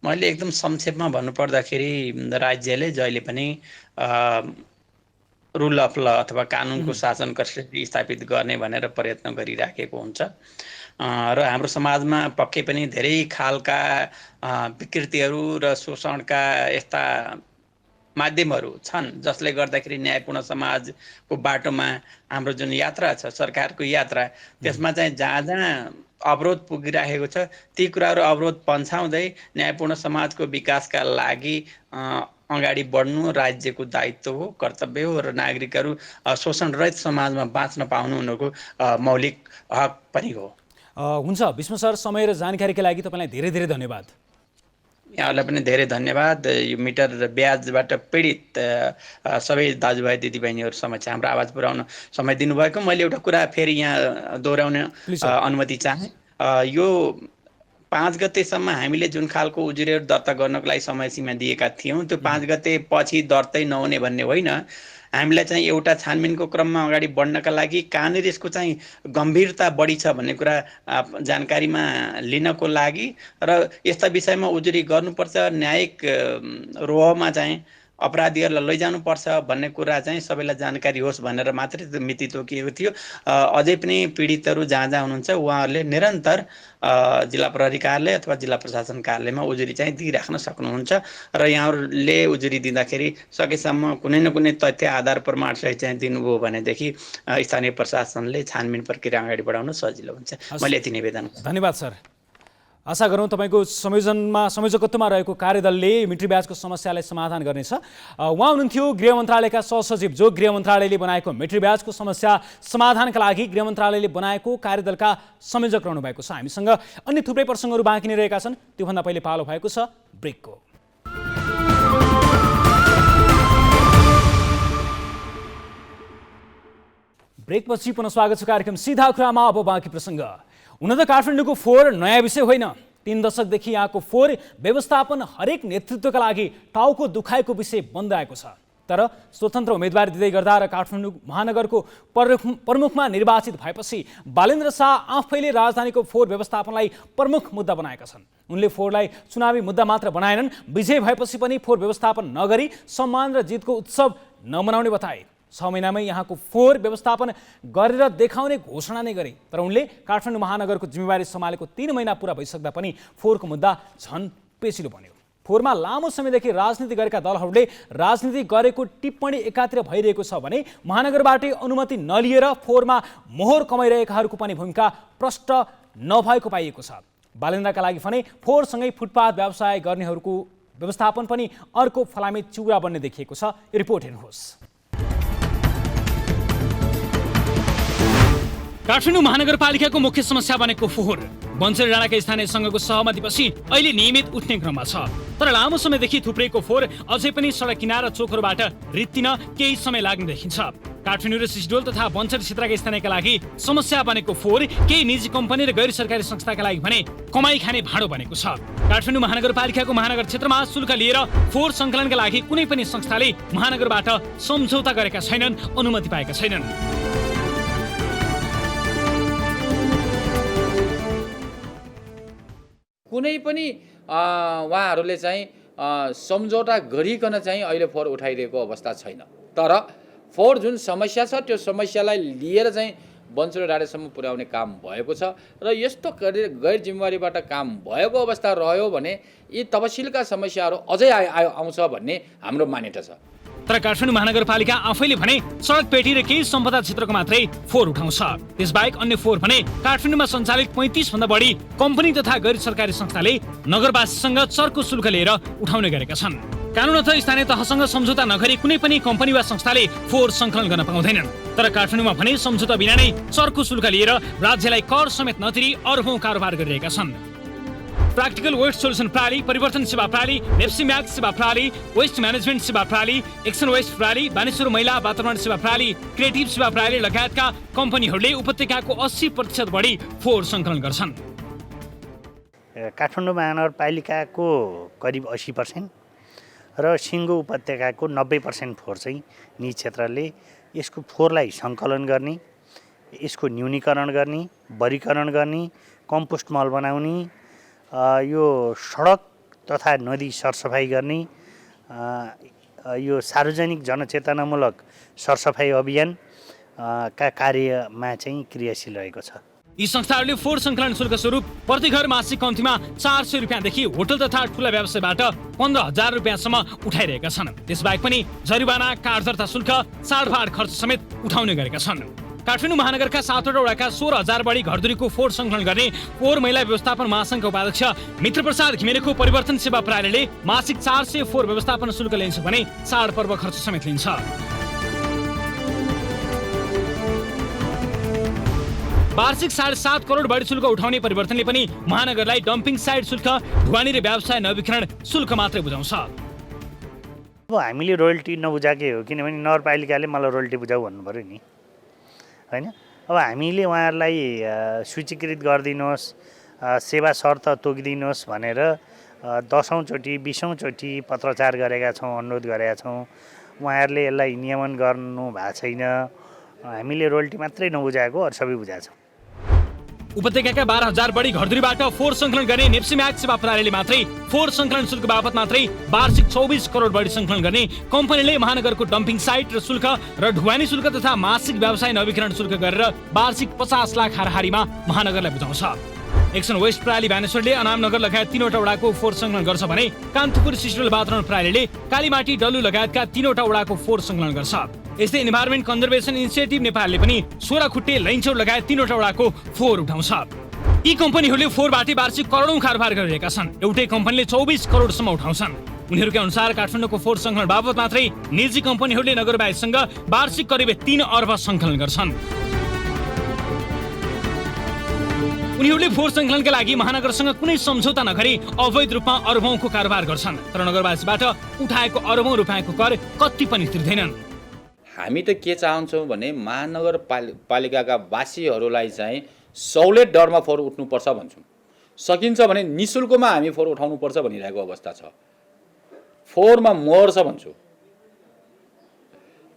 मैले एकदम संक्षेपमा भन्नुपर्दाखेरि राज्यले जहिले पनि रुल अफ ल अथवा कानुनको शासन कसरी स्थापित गर्ने भनेर प्रयत्न गरिराखेको हुन्छ र हाम्रो समाजमा पक्कै पनि धेरै खालका विकृतिहरू र शोषणका यस्ता माध्यमहरू छन् जसले गर्दाखेरि न्यायपूर्ण समाजको बाटोमा हाम्रो जुन यात्रा छ, सरकारको यात्रा, त्यसमा चाहिँ जहाँ जहाँ अवरोध पुगिरहेको छ ती कुराहरू अवरोध पन्छाउँदै न्यायपूर्ण समाजको विकासका लागि अगाडि बढ्नु राज्यको दायित्व हो, कर्तव्य हो र नागरिकहरू शोषण रहित समाजमा बाँच्न पाउनु उनीहरूको मौलिक हक पनि हो। हुन्छ विष्णु सर, समय र जानकारीका लागि तपाईँलाई धेरै धेरै धन्यवाद। यहाँहरूलाई पनि धेरै धन्यवाद। यो मिटर ब्याजबाट पीडित सबै दाजुभाइ दिदीबहिनीहरू समक्ष हाम्रो आवाज पुर्याउन समय दिनुभएको। मैले एउटा कुरा फेरि यहाँ दोहोऱ्याउने अनुमति चाहेँ। यो 5 गतेसम्म हामीले जुन खालको उजुरीहरू दर्ता गर्नको लागि समय सीमा दिएका थियौँ त्यो 5 गते पछि दर्तै नहुने भन्ने होइन। हामीलाई चाहिँ एउटा छानबिनको क्रममा अगाडि बढ्नका लागि कहाँनिर यसको चाहिँ गम्भीरता बढी छ भन्ने कुरा जानकारीमा लिनको लागि र यस्ता विषयमा उजुरी गर्नुपर्छ, न्यायिक रोहमा चाहिँ अपराधीहरूलाई लैजानुपर्छ भन्ने कुरा चाहिँ सबैलाई जानकारी होस् भनेर मात्रै मिति तोकिएको थियो। अझै पनि पीडितहरू जहाँ जहाँ हुनुहुन्छ उहाँहरूले निरन्तर जिल्ला प्रहरी कार्यालय अथवा जिल्ला प्रशासन कार्यालयमा उजुरी चाहिँ दिइराख्न सक्नुहुन्छ र यहाँहरूले उजुरी दिँदाखेरि सकेसम्म कुनै न कुनै तथ्य आधार प्रमाण सहित चाहिँ दिनुभयो भनेदेखि स्थानीय प्रशासनले छानबिन प्रक्रिया अगाडि बढाउन सजिलो हुन्छ। मैले यति निवेदन। धन्यवाद सर। आशा गरौँ तपाईँको संयोजकत्वमा रहेको कार्यदलले मिट्री ब्याजको समस्यालाई समाधान गर्नेछ। उहाँ हुनुहुन्थ्यो गृह मन्त्रालयका सहसचिव जो गृह मन्त्रालयले बनाएको मिट्री ब्याजको समस्या समाधानका लागि गृह मन्त्रालयले बनाएको कार्यदलका संयोजक रहनु भएको छ। हामीसँग अन्य थुप्रै प्रसङ्गहरू बाँकी नै रहेका छन्। त्योभन्दा पहिले पालो भएको छ ब्रेकको। ब्रेकपछि पुनः स्वागत छ कार्यक्रम सीधा कुरामा। अब बाँकी प्रसङ्ग। हुन त काठमाडौँको फोहोर नयाँ विषय होइन। 3 दशकदेखि यहाँको फोहोर व्यवस्थापन हरेक नेतृत्वका लागि टाउको दुखाएको विषय बन्दै आएको छ। तर स्वतन्त्र उम्मेदवारी दिँदै गर्दा र काठमाडौँ महानगरको प्रमुखमा निर्वाचित भएपछि बालेन्द्र शाह आफैले राजधानीको फोहोर व्यवस्थापनलाई प्रमुख मुद्दा बनाएका छन्। उनले फोहोरलाई चुनावी मुद्दा मात्र बनाएनन्, विजय भएपछि पनि फोहोर व्यवस्थापन नगरी सम्मान र जितको उत्सव नमनाउने बताए। 6 महिनामै यहाँको फोहोर व्यवस्थापन गरेर देखाउने घोषणा नै गरे। तर उनले काठमाडौँ महानगरको जिम्मेवारी सम्हालेको 3 महिना पुरा भइसक्दा पनि फोहोरको मुद्दा झन् पेचिलो बन्यो। फोहोरमा लामो समयदेखि राजनीति गरेका दलहरूले राजनीति गरेको टिप्पणी एकातिर भइरहेको छ भने महानगरबाटै अनुमति नलिएर फोहोरमा मोहर कमाइरहेकाहरूको पनि भूमिका प्रष्ट नभएको पाइएको छ। बालेन्द्रका लागि भने फोहोरसँगै फुटपाथ व्यवसाय गर्नेहरूको व्यवस्थापन पनि अर्को फलामे चिउरा बन्ने देखिएको छ। रिपोर्ट हेर्नुहोस्। काठमाडौँ महानगरपालिकाको मुख्य समस्या बनेको फोहोर बन्चेर डाँडाका स्थानीय सङ्घको सहमतिपछि अहिले नियमित उठ्ने क्रममा छ। तर लामो समयदेखि थुप्रेको फोहोर अझै पनि सडक किनारा चोकहरूबाट रित्तिन केही समय लाग्ने देखिन्छ। काठमाडौँ र सिसडोल तथा बन्चेर क्षेत्रका स्थानीयका लागि समस्या बनेको फोहोर केही निजी कम्पनी र गैर सरकारी संस्थाका लागि भने कमाई खाने भाँडो बनेको छ। काठमाडौँ महानगरपालिकाको महानगर क्षेत्रमा शुल्क लिएर फोहोर सङ्कलनका लागि कुनै पनि संस्थाले महानगरबाट सम्झौता गरेका छैनन्, अनुमति पाएका छैनन्। कुनै पनि उहाँहरूले चाहिँ सम्झौता गरिकन चाहिँ अहिले फोहोर उठाइरहेको अवस्था छैन। तर फोहोर जुन समस्या छ त्यो समस्यालाई लिएर चाहिँ बन्चेर डाँडासम्म पुर्याउने काम भएको छ र यस्तो गैर जिम्मेवारीबाट काम भएको अवस्था रह्यो भने यी तहसिलका समस्याहरू अझै आउँछ भन्ने हाम्रो मान्यता छ। तर काठमाडौँ महानगरपालिका आफैले भने सडक पेटी र केही सम्पदा क्षेत्रको मात्रै फोहोर उठाउँछ। त्यसबाहेक अन्य फोहोर भने काठमाडौँमा सञ्चालित 35 भन्दा बढी कम्पनी तथा गैर सरकारी संस्थाले नगरवासीसँग चर्को शुल्क लिएर उठाउने गरेका छन्। कानुनत स्थानीय तहसँग सम्झौता नगरी कुनै पनि कम्पनी वा संस्थाले फोहोर सङ्कलन गर्न पाउँदैनन्। तर काठमाडौँमा भने सम्झौता बिना नै चर्को शुल्क लिएर राज्यलाई कर समेत नतिरी अरबौं कारोबार गरिरहेका छन्। प्राक्टिकल वेस्ट सोल्युसन प्रणाली, परिवर्तन सेवा प्रणाली, नेप्सी म्याक्स सेवा प्रणाली, वेस्ट म्यानेजमेन्ट सेवा प्रणाली, एक्सन वेस्ट प्रणाली, बानेश्वर महिला वातावरण सेवा प्रणाली, क्रिएटिभ सेवा प्रणाली लगायतका कम्पनीहरूले उपत्यकाको 80% बढी फोहोर सङ्कलन गर्छन्। काठमाडौँ महानगरपालिकाको करिब 80% र सिङ्गो उपत्यकाको 90% फोहोर चाहिँ निजी क्षेत्रले यसको फोहोरलाई सङ्कलन गर्ने, यसको न्यूनीकरण गर्ने, वर्गीकरण गर्ने, कम्पोस्ट मल बनाउने, यो सडक तथा नदी सरसफाइ गर्ने, यो सार्वजनिक जनचेतनामूलक सरसफाइ अभियान का कार्यमा चाहिँ क्रियाशील रहेको छ। यी संस्थाहरूले फोहोर सङ्कलन शुल्क स्वरूप प्रति घर मासिक कम्तीमा 400 रुपियाँदेखि होटल तथा ठुला व्यवसायबाट 15,000 रुपियाँसम्म उठाइरहेका छन्। त्यसबाहेक पनि जरिवाना, कार दर्ता शुल्क, साडभाड खर्च समेत उठाउने गरेका छन्। काठमाडौँ महानगरका 7वटा वडाका 16,000 बढी घरधुरीको फोहोर सङ्कलन गर्ने फोहोर महिला व्यवस्थापन महासङ्घका उपाध्यक्ष मित्रप्रसाद घिमिरेको परिवर्तन सेवा प्रणालीले मासिक 400 फोहोर व्यवस्थापन शुल्क लिन्छ भने चाडपर्व खर्च समेत लिन्छ। वार्षिक 7.5 करोड बढी शुल्क उठाउने परिवर्तनले पनि महानगरलाई डम्पिङ साइट शुल्क, ढुवानी र व्यवसाय नवीकरण शुल्क मात्रै बुझाउँछ। अब हामीले रोयल्टी नबुझाएकै हो, किनभने नगरपालिकाले मलाई रोयल्टी बुझाऊ भन्नु पऱ्यो नि, होइन? अब हामीले उहाँहरूलाई सूचीकृत गरिदिनुहोस्, सेवा शर्त तोकिदिनुहोस् भनेर 10औं चोटि 20औं चोटि पत्रचार गरेका छौँ, अनुरोध गरेका छौँ। उहाँहरूले यसलाई नियमन गर्नु भएको छैन। हामीले रोयल्टी मात्रै नबुझाएको, अरू सबै बुझाएको छौँ। उपत्यकाका 12,000 बढी घरधुरीबाट फोहोर सङ्कलन गर्ने नेप्सी म्याक्स सेवा प्रणालीले मात्रै फोहोर सङ्कलन शुल्क बापत मात्रै वार्षिक 24 करोड बढी सङ्कलन गर्ने कम्पनीले महानगरको डम्पिङ साइट र शुल्क र ढुवानी शुल्क तथा मासिक व्यवसाय नवीकरण शुल्क गरेर वार्षिक 50 लाख हाराहारीमा महानगरलाई बुझाउँछ। एक्सन वेस्ट प्रणाली बानेश्वरले अनामनगर लगायत 3वटा वडाको फोहोर सङ्कलन गर्छ भने कान्तिपुर सिसडोल वातावरण प्रणालीले कालीमाटी, डल्लु लगायतका 3वटा वडाको फोहोर सङ्कलन गर्छ। यस्तै इन्भाइरोमेन्ट कन्जर्भेसन इनिसिएटिभ नेपालले पनि 16 खुट्टे, लैनचौर लगायत 3वटा वडाको फोहोर उठाउँछ। यी कम्पनीहरूले फोहोरबाट वार्षिक करोडौं कारोबार गरिरहेका छन्। एउटै कम्पनीले 24 करोडसम्म उठाउँछन्। उनीहरूका अनुसार काठमाडौँको फोहोर सङ्कलन बापत मात्रै निजी कम्पनीहरूले नगरवासीसँग वार्षिक करिब 3 अर्ब सङ्कलन गर्छन्। उनीहरूले फोहोर सङ्कलनका लागि महानगरसँग कुनै सम्झौता नगरी अवैध रूपमा अरबौंको कारोबार गर्छन्। तर नगरवासीबाट उठाएको अरबौं रुपियाँको कर कति पनि तिर्दैनन्। हामी त के चाहन्छौँ भने महानगरपालिकाका वासीहरूलाई चाहिँ सहुलियत दरमा फोहोर उठ्नुपर्छ भन्छौँ। सकिन्छ भने निःशुल्कमा हामी फोहोर उठाउनुपर्छ भनिरहेको अवस्था छ। फोहोरमा मोहर छ भन्छु।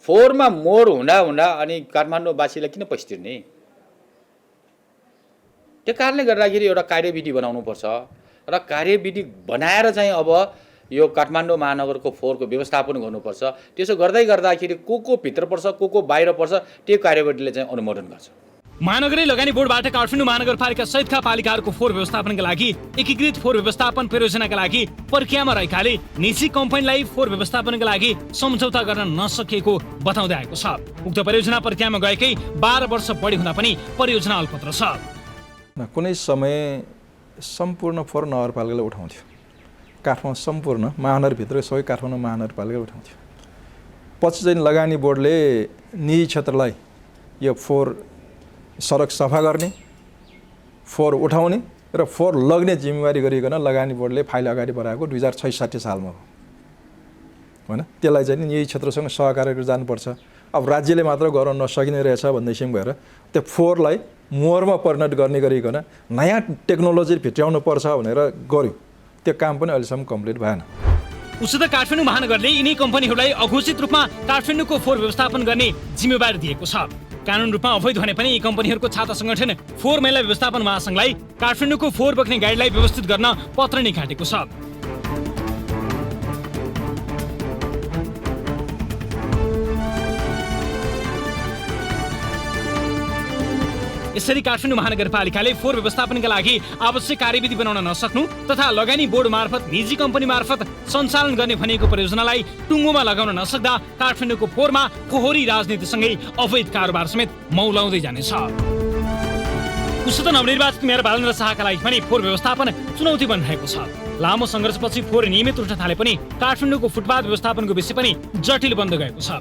फोहोरमा मोड हुँदा हुँदा अनि काठमाडौँवासीलाई किन पैसा तिर्ने? त्यो कारणले गर्दाखेरि एउटा कार्यविधि बनाउनुपर्छ र कार्यविधि बनाएर चाहिँ अब यो काठमाडौँ महानगरको फोहोरको व्यवस्थापन गर्नुपर्छ। त्यसो गर्दाखेरि को भित्र पर्छ को बाहिर पर्छ त्यो कार्यविधिले चाहिँ अनुमोदन गर्छ। महानगरीय लगानी बोर्डबाट काठमाडौँ महानगरपालिका सहितका पालिकाहरूको फोहोर व्यवस्थापनका लागि एकीकृत फोहोर व्यवस्थापन परियोजनाका लागि प्रक्रियामा रहेकाले निजी कम्पनीलाई फोहोर व्यवस्थापनका लागि सम्झौता गर्न नसकेको बताउँदै आएको छ। उक्त परियोजना प्रक्रियामा गएकै 12 वर्ष बढी हुँदा पनि परियोजना अल्पत्र छ। कुनै समय सम्पूर्ण फोहोर नगरपालिकाले उठाउँथ्यो। काठमाडौँ सम्पूर्ण महानगरभित्र सबै काठमाडौँ महानगरपालिकाले उठाउँथ्यो। पछि चाहिँ लगानी बोर्डले निजी क्षेत्रलाई यो फोहोर सडक सफा गर्ने, फोहोर उठाउने र फोहोर लग्ने जिम्मेवारी गरिकन लगानी बोर्डले फाइल अगाडि बढाएको 2066 सालमा हो होइन। त्यसलाई चाहिँ निजी क्षेत्रसँग सहकार्य गरेर जानुपर्छ। अब राज्यले मात्र गर्न नसकिने रहेछ भन्ने किसिम भएर त्यो फोहोरलाई मोहरमा परिणत गर्ने गरिकन नयाँ टेक्नोलोजी भित्राउनु पर्छ भनेर गर्यो। त्यो काम पनि अहिलेसम्म कम्प्लिट भएन। उसो त काठमाडौँ महानगरले यिनै कम्पनीहरूलाई अघोषित रूपमा काठमाडौँको फोहोर व्यवस्थापन गर्ने जिम्मेवारी दिएको छ। कानुन रूपमा अवैध भने पनि यी कम्पनीहरूको छाता सङ्गठन फोहोर मैला व्यवस्थापन महासङ्घलाई काठमाडौँको फोहोर बोक्ने गाइडलाई व्यवस्थित गर्न पत्र नै काटेको छ। यसरी काठमाडौँ महानगरपालिकाले फोहोर व्यवस्थापनका लागि आवश्यक कार्यविधि बनाउन नसक्नु तथा लगानी बोर्ड मार्फत निजी कम्पनी मार्फत सञ्चालन गर्ने भनिएको परियोजनालाई टुङ्गोमा लगाउन नसक्दा काठमाडौँको फोहोरमा फोहोरी राजनीतिसँगै अवैध कारोबार समेत मौलाउँदै जानेछ। उसो त नवनिर्वाचित मेयर बालेन्द्र शाहका लागि पनि फोहोर व्यवस्थापन चुनौती बनिरहेको छ। लामो सङ्घर्षपछि फोहोर नियमित उठ्न थाले पनि काठमाडौँको फुटपाथ व्यवस्थापनको विषय पनि जटिल बन्दै गएको छ।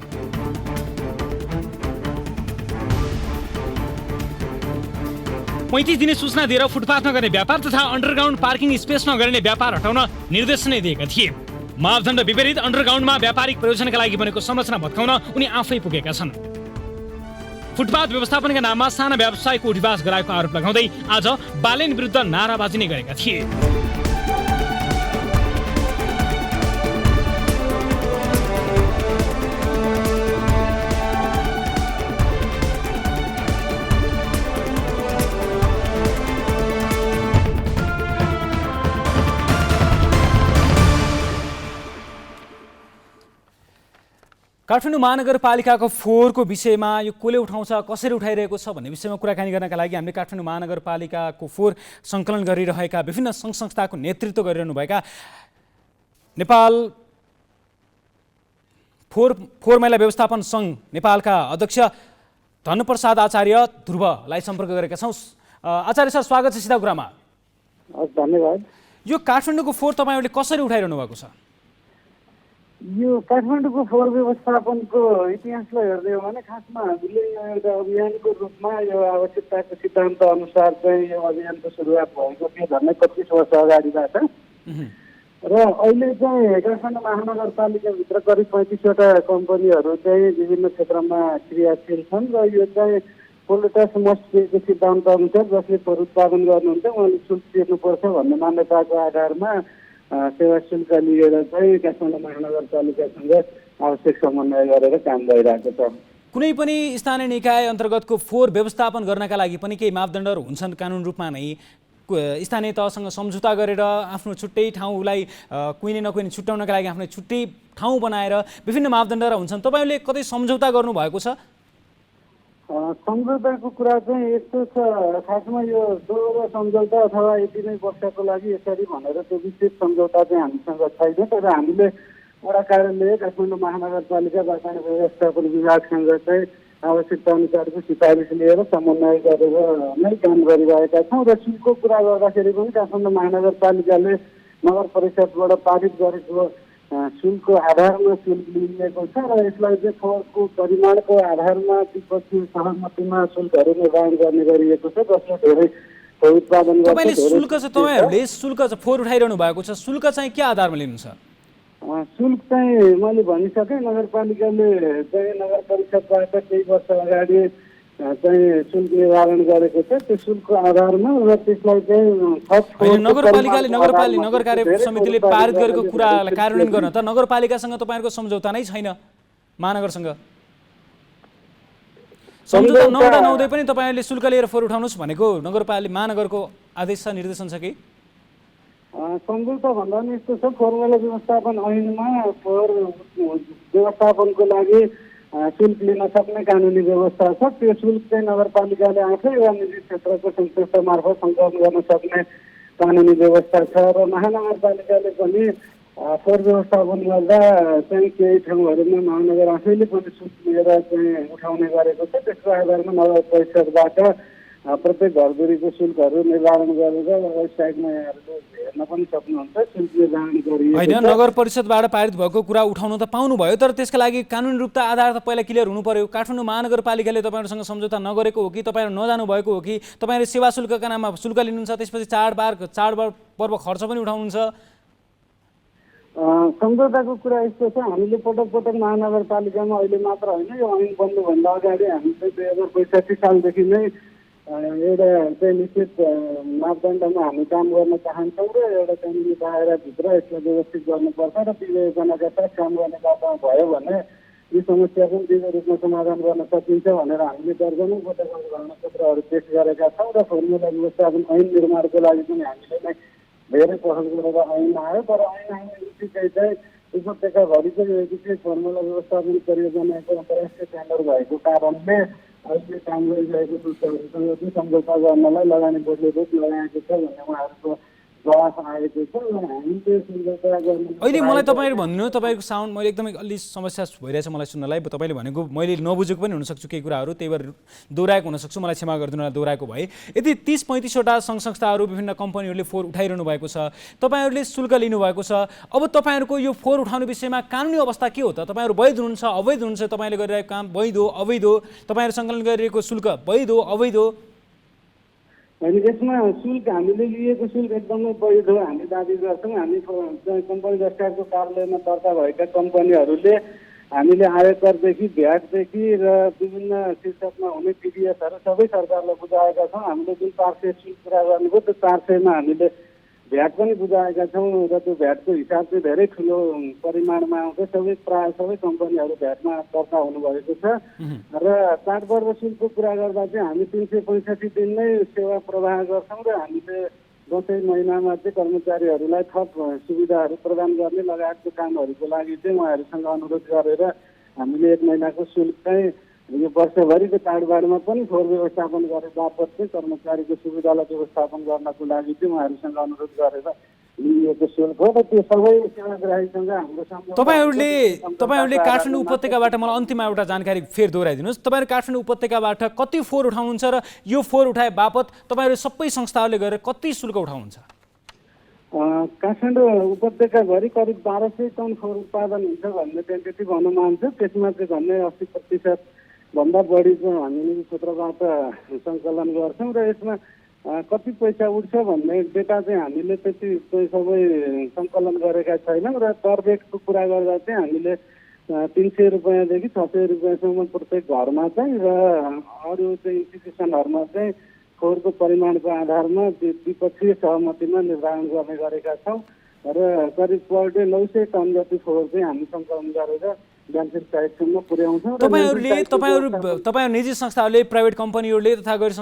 35 दिने सूचना दिएर फुटपाथमा गर्ने व्यापार तथा अन्डरग्राउन्ड पार्किङ स्पेसमा गर्ने व्यापार हटाउन निर्देशनै दिएका थिए। मापदण्ड विपरीत अन्डरग्राउन्डमा व्यापारिक प्रयोजनका लागि बनेको संरचना भत्काउन उनी आफै पुगेका छन्। फुटपाथ व्यवस्थापनका नाममा साना व्यवसायको उठिवास गराएको आरोप लगाउँदै आज बालेन विरुद्ध नाराबाजी नै गरेका थिए। काठमाडौँ महानगरपालिकाको फोहोरको विषयमा यो कसले उठाउँछ, कसरी उठाइरहेको छ भन्ने विषयमा कुराकानी गर्नका लागि हामीले काठमाडौँ महानगरपालिकाको फोहोर सङ्कलन गरिरहेका विभिन्न सङ्घ संस्थाको नेतृत्व गरिरहनुभएका नेपाल फोहोर मैला व्यवस्थापन सङ्घ नेपालका अध्यक्ष धनप्रसाद आचार्य ध्रुवलाई सम्पर्क गरेका छौँ। आचार्य सर, स्वागत छ सिधा कुरामा। धन्यवाद। यो काठमाडौँको फोहोर तपाईँहरूले कसरी उठाइरहनु भएको छ? यो काठमाडौँको फोहोर व्यवस्थापनको इतिहासलाई हेर्दै हो भने खासमा हामीले एउटा अभियानको रूपमा यो आवश्यकताको सिद्धान्त अनुसार चाहिँ यो अभियानको सुरुवात भएको थियो झन्डै 25 वर्ष अगाडिबाट र अहिले चाहिँ काठमाडौँ महानगरपालिकाभित्र करिब 35वटा कम्पनीहरू चाहिँ विभिन्न क्षेत्रमा क्रियाशील छन् र यो चाहिँ पोलिटास मस्टिएको सिद्धान्त अनुसार जसले फोहोर उत्पादन गर्नुहुन्छ उहाँले शुल्क तिर्नुपर्छ भन्ने मान्यताको आधारमा सेवा शुल्क लिएर चाहिँ काठमाडौँ महानगरपालिकासँग आवश्यक समन्वय गरेर काम भइरहेको छ। कुनै पनि स्थानीय निकाय अन्तर्गतको फोहोर व्यवस्थापन गर्नका लागि पनि केही मापदण्डहरू हुन्छन्। कानुन रूपमा नै स्थानीय तहसँग सम्झौता गरेर आफ्नो छुट्टै ठाउँलाई कुनै न कुनै छुट्याउनका लागि आफ्नो छुट्टै ठाउँ बनाएर विभिन्न मापदण्डहरू हुन्छन्। तपाईँहरूले कतै सम्झौता गर्नुभएको छ? सम्झौताको कुरा चाहिँ यस्तो छ, खासमा यो दोहोरो सम्झौता अथवा यति नै वर्षको लागि यसरी भनेर त्यो विशेष सम्झौता चाहिँ हामीसँग छैन। तर हामीले वडा कार्यालय काठमाडौँ महानगरपालिका रासायनिक व्यवस्थापन विभागसँग चाहिँ आवश्यकता अनुसारको सिफारिस लिएर समन्वय गरेर नै काम गरिरहेका छौँ र शुल्कको कुरा गर्दाखेरि पनि काठमाडौँ महानगरपालिकाले नगर परिषदबाट पारित गरेको शुल्कको आधारमा शुल्क लिइएको छ र यसलाई चाहिँ फोहोरको परिमाणको आधारमा द्विपक्षीय सहमतिमा शुल्कहरू निर्धारण गर्ने गरिएको छ जसले धेरै फोहोर उत्पादन गर्छ। तपाईँहरूले शुल्क फोहोर उठाइरहनु भएको छ, शुल्क चाहिँ के आधारमा लिनुहुन्छ? शुल्क चाहिँ मैले भनिसकेँ, नगरपालिकाले चाहिँ नगर परिषदबाट केही वर्ष अगाडि चाहिँ शुल्क निर्धारण गरेको छ। त्यो शुल्कको आधारमा र त्यसलाई चाहिँ नगरपालिकाले नगर कार्य समितिले पारित गरेको कुरालाई कार्यान्वयन गर्न त नगरपालिकासँग तपाईँहरूको सम्झौता नै छैन महानगरसँग? सम्झौता नहुँदै पनि तपाईँहरूले शुल्क लिएर फोहोर उठाउनुहोस् भनेको नगरपालिका महानगरको आदेश छ, निर्देशन छ कि? सम्झौता भन्दा पनि यस्तो छ, फोहोर मैला व्यवस्थापन ऐनमा फोहोर व्यवस्थापनको लागि शुल्क लिन सक्ने कानुनी व्यवस्था छ। त्यो शुल्क चाहिँ नगरपालिकाले आफै वा निजी क्षेत्रको संस्था मार्फत सङ्कलन गर्न सक्ने कानुनी व्यवस्था छ। र महानगरपालिकाले पनि फोहोर व्यवस्थापन गर्दा चाहिँ केही ठाउँहरूमा महानगर आफैले पनि शुल्क लिएर चाहिँ उठाउने गरेको छ। त्यसको आधारमा नगर परिषदबाट प्रत्येक घरधुरीको शुल्कहरू निर्धारण गरेर वेबसाइटमा यहाँहरूले हेर्न पनि सक्नुहुन्छ। शुल्क निर्धारण गरिएको होइन, नगर परिषदबाट पारित भएको कुरा उठाउन त पाउनुभयो, तर त्यसका लागि कानुनी रूप त आधार त पहिला क्लियर हुनु पर्यो। काठमाडौँ महानगरपालिकाले तपाईँहरूसँग सम्झौता नगरेको हो कि तपाईँहरू नजानु भएको हो कि तपाईँहरूले सेवा शुल्कका नाममा शुल्क लिनुहुन्छ, त्यसपछि चाडपर्व खर्च पनि उठाउनुहुन्छ? सम्झौताको कुरा यस्तो छ, हामीले पटक पटक महानगरपालिकामा अहिले मात्र होइन, यो ऐन बन्नुभन्दा अगाडि हामी चाहिँ 2065 सालदेखि नै एउटा चाहिँ निश्चित मापदण्डमा हामी काम गर्न चाहन्छौँ र एउटा कानुनी दायराभित्र यसलाई व्यवस्थित गर्नुपर्छ र विवेचनाका साथ काम गर्ने बाटोमा भयो भने यो समस्या पनि दीर्घ रूपमा समाधान गर्न सकिन्छ भनेर हामीले दर्जनौँ पटक घोषणापत्रहरू पेश गरेका छौँ। र फोहोर मैला व्यवस्थापन ऐन निर्माणको लागि पनि हामीले नै धेरै पहल गरेर ऐन आयो, तर ऐन आउने बित्तिकै चाहिँ उपत्यकाभरिको यो विशेष फोहोर मैला व्यवस्थापन परियोजनाको अन्तर्राष्ट्रिय टेन्डर भएको कारणले अहिले काम गरिरहेको संस्थाहरूसँग चाहिँ सम्झौता गर्नलाई लगानी बोर्डले रोक लगाएको छ भन्ने उहाँहरूको जवाफ आएको छ। हामी त्यो सम्झौता गर्न अहिले मलाई तपाईँहरू भनिदिनु, तपाईँको साउन्ड मैले एकदमै अलि समस्या भइरहेछ मलाई सुन्नलाई। तपाईँले भनेको मैले नबुझेको पनि हुनसक्छु केही कुराहरू, त्यही भएर दोहोऱ्याएको हुनसक्छु, मलाई क्षमा गरिदिनु होला दोहोऱ्याएको भए। यदि 30-35वटा सङ्घ संस्थाहरू विभिन्न कम्पनीहरूले फोहोर उठाइरहनु भएको छ, तपाईँहरूले शुल्क लिनुभएको छ, अब तपाईँहरूको यो फोहोर उठाउने विषयमा कानुनी अवस्था के हो त? तपाईँहरू वैध हुनुहुन्छ अवैध हुनुहुन्छ? तपाईँले गरिरहेको काम वैध हो अवैध हो? तपाईँहरू सङ्कलन गरिरहेको शुल्क वैध हो अवैध हो? होइन, यसमा शुल्क हामीले लिएको शुल्क एकदमै वैध हो हामी दाबी गर्छौँ। हामी कम्पनी रजिस्ट्रारको कार्यालयमा दर्ता भएका कम्पनीहरूले हामीले आयकरदेखि भ्याटदेखि र विभिन्न शीर्षकमा हुने टिडिएसहरू सबै सरकारलाई बुझाएका छौँ। हामीले जुन 400 शुल्क पुरा गर्नुभयो त्यो 400मा हामीले भ्याट पनि बुझाएका छौँ र त्यो भ्याटको हिसाब चाहिँ धेरै ठुलो परिमाणमा आउँछ। प्रायः सबै कम्पनीहरू भ्याटमा दर्ता हुनुभएको छ र चाडपर्व शुल्कको कुरा गर्दा चाहिँ हामी 365 दिन नै सेवा प्रवाह गर्छौँ र हामीले दसैँ महिनामा चाहिँ कर्मचारीहरूलाई थप सुविधाहरू प्रदान गर्ने लगायतको कामहरूको लागि चाहिँ उहाँहरूसँग अनुरोध गरेर हामीले 1 महिनाको शुल्क चाहिँ यो वर्षभरिको चाडबाडमा पनि फोहोर व्यवस्थापन गरे बापत चाहिँ कर्मचारीको सुविधालाई व्यवस्थापन गर्नको लागि चाहिँ उहाँहरूसँग अनुरोध गरेर लिएको शुल्क हो र त्यो सबै सेवाग्राहीसँग हाम्रो सम्बन्ध। तपाईँहरूले काठमाडौँ उपत्यकाबाट मलाई अन्तिममा एउटा जानकारी फेरि दोहोऱ्याइदिनुहोस्। तपाईँहरू काठमाडौँ उपत्यकाबाट कति फोहोर उठाउनुहुन्छ र यो फोहोर उठाए बापत तपाईँहरू सबै संस्थाहरूले गरेर कति शुल्क उठाउनुहुन्छ? काठमाडौँ उपत्यकाभरि करिब 1200 टन फोहोर उत्पादन हुन्छ भन्ने टेन्टेटिभ अनुमान छ। त्यसमा चाहिँ झन्डै 80% भन्दा बढी चाहिँ हामी निजी क्षेत्रबाट सङ्कलन गर्छौँ र यसमा कति पैसा उठ्छ भन्ने डेटा चाहिँ हामीले त्यति सबै सङ्कलन गरेका छैनौँ र पर रेटको कुरा गर्दा चाहिँ हामीले 300 रुपियाँदेखि 600 रुपियाँसम्म प्रत्येक घरमा चाहिँ र अरू चाहिँ इन्स्टिट्युसनहरूमा चाहिँ फोहोरको परिमाणको आधारमा द्विपक्षीय सहमतिमा निर्धारण गर्ने गरेका छौँ र करिब पर डे 900 टन जति फोहोर चाहिँ हामी सङ्कलन गरेर ल्यान्डफिल साइटसम्म पुर्याउँछौँ। तपाईँहरू निजी संस्थाहरूले प्राइभेट कम्पनीहरूले तथा गैर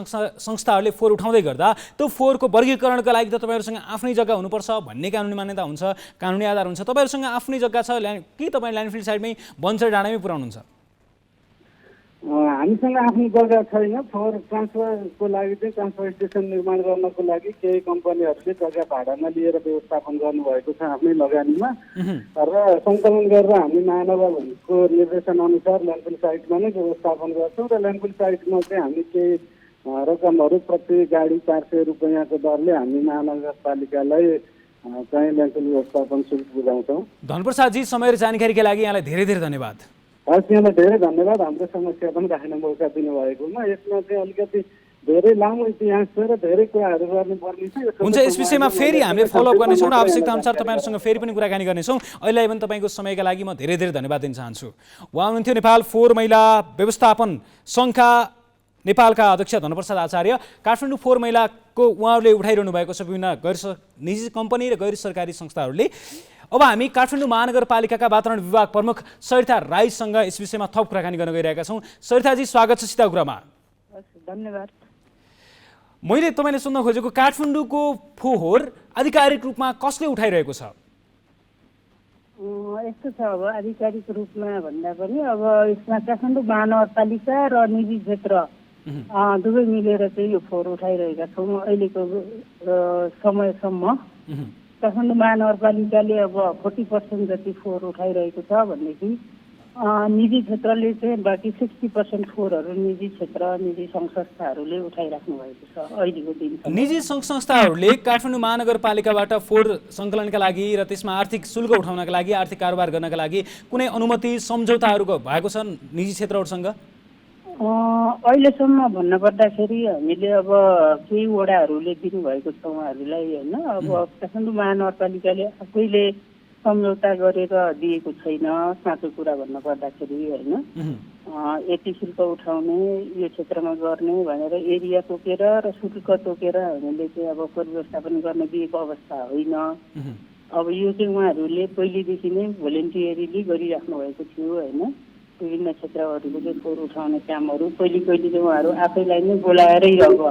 संस्थाहरूले फोहोर उठाउँदै गर्दा त्यो फोहोरको वर्गीकरणका लागि त तपाईँहरूसँग आफ्नै जग्गा हुनुपर्छ भन्ने कानुनी मान्यता हुन्छ, कानुनी आधार हुन्छ। तपाईँहरूसँग आफ्नै जग्गा छ कि तपाईँ ल्यान्डफिल साइटमै बन्चर डाँडामै पुर्याउनुहुन्छ? हामीसँग आफ्नो जग्गा छैन। फोहोर ट्रान्सफरको लागि चाहिँ ट्रान्सफर स्टेसन निर्माण गर्नको लागि केही कम्पनीहरूले जग्गा भाडामा लिएर व्यवस्थापन गर्नुभएको छ आफ्नै लगानीमा र सङ्कलन गरेर हामी महानगरको निर्देशन अनुसार ल्यान्डफिल साइटमा नै व्यवस्थापन गर्छौँ र ल्यान्डफिल साइटमा चाहिँ हामी केही रकमहरू प्रति गाडी 400 रुपियाँको दरले हामी महानगरपालिकालाई चाहिँ ल्यान्डफिल व्यवस्थापन शुल्क बुझाउँछौँ। धनप्रसादजी, समय र जानकारीका लागि यहाँलाई धेरै धेरै धन्यवाद। हस्, यहाँलाई धेरै धन्यवाद हाम्रो समस्या पनि राख्न मौका दिनुभएकोमा। यसमा चाहिँ अलिकति धेरै लामो इतिहास छ र धेरै कुराहरू गर्नुपर्ने छ। हुन्छ, यस विषयमा फेरि हामीले फलोअप गर्नेछौँ र आवश्यकता अनुसार तपाईँहरूसँग फेरि पनि कुराकानी गर्नेछौँ। अहिले पनि तपाईँको समयका लागि म धेरै धेरै धन्यवाद दिन चाहन्छु। उहाँ हुनुहुन्थ्यो नेपाल फोहोर मैला व्यवस्थापन सङ्घका नेपालका अध्यक्ष धनप्रसाद आचार्य। काठमाडौँ फोहोर मैलाको उहाँहरूले उठाइरहनु भएको छ विभिन्न निजी कम्पनी र गैर सरकारी संस्थाहरूले। अब हामी काठमाडौँ महानगरपालिकाका वातावरण विभाग प्रमुख सरिता राईसँग यस विषयमा थप कुराकानी गर्न गइरहेका छौँ। सरिताजी, स्वागत छ सिधाकुरामा। धन्यवाद। मैले तपाईँले सुन्न खोजेको काठमाडौँको फोहोर आधिकारिक रूपमा कसले उठाइरहेको छ? यस्तो छ, अब आधिकारिक रूपमा भन्दा पनि अब यसमा काठमाडौँ महानगरपालिका र निजी क्षेत्र दुवै मिलेर चाहिँ यो फोहोर उठाइरहेका छौँ। अहिलेको समयसम्म काठमाडौँ महानगरपालिकाले अब 40% जति फोहोर उठाइरहेको छ भनेदेखि निजी क्षेत्रले चाहिँ बाँकी 60% फोहोरहरू निजी क्षेत्र निजी सङ्घ संस्थाहरूले उठाइराख्नु भएको छ अहिलेको दिनसम्म। निजी सङ्घ संस्थाहरूले काठमाडौँ महानगरपालिकाबाट फोहोर सङ्कलनका लागि र त्यसमा आर्थिक शुल्क उठाउनका लागि, आर्थिक कारोबार गर्नका लागि कुनै अनुमति सम्झौताहरू भएको छ निजी क्षेत्रहरूसँग? अहिलेसम्म भन्नुपर्दाखेरि हामीले अब केही वडाहरूले दिनुभएको छ उहाँहरूलाई होइन। अब काठमाडौँ महानगरपालिकाले आफैले सम्झौता गरेर दिएको छैन साँचो कुरा भन्नुपर्दाखेरि होइन। यति शुल्क उठाउने, यो क्षेत्रमा गर्ने भनेर एरिया तोकेर र शुल्क तोकेर हामीले चाहिँ अब फोहोर व्यवस्थापन गर्न दिएको अवस्था होइन। अब यो चाहिँ उहाँहरूले पहिलेदेखि नै भोलिन्टियरली गरिराख्नु भएको थियो होइन। विभिन्न क्षेत्रहरूको चाहिँ फोहोर उठाउने कामहरू कहिले चाहिँ उहाँहरू आफैलाई नै बोलाएरै अब।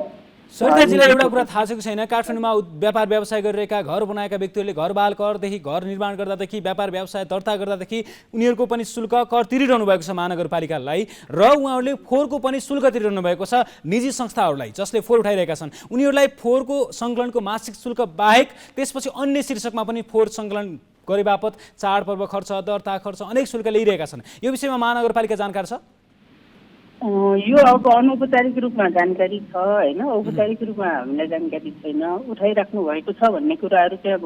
सरिताजीलाई एउटा कुरा थाहा छ कि छैन, काठमाडौँमा व्यापार व्यवसाय गरिरहेका, घर बनाएका व्यक्तिहरूले घर बाल करदेखि घर निर्माण गर्दादेखि व्यापार व्यवसाय दर्ता गर्दादेखि उनीहरूको पनि शुल्क कर तिरिरहनु भएको छ महानगरपालिकालाई, र उहाँहरूले फोहोरको पनि शुल्क तिरिरहनु भएको छ निजी संस्थाहरूलाई जसले फोहोर उठाइरहेका छन्। उनीहरूलाई फोहोरको सङ्कलनको मासिक शुल्क बाहेक त्यसपछि अन्य शीर्षकमा पनि फोहोर सङ्कलन गरे बापत चाडपर्व खर्च, दर्ता खर्च, अनेक शुल्क लिइरहेका छन्। यो विषयमा महानगरपालिका जानकार छ? यो अब अनौपचारिक रूपमा जानकारी छ होइन, औपचारिक रूपमा हामीलाई जानकारी छैन। उठाइराख्नु भएको छ भन्ने कुराहरू चाहिँ अब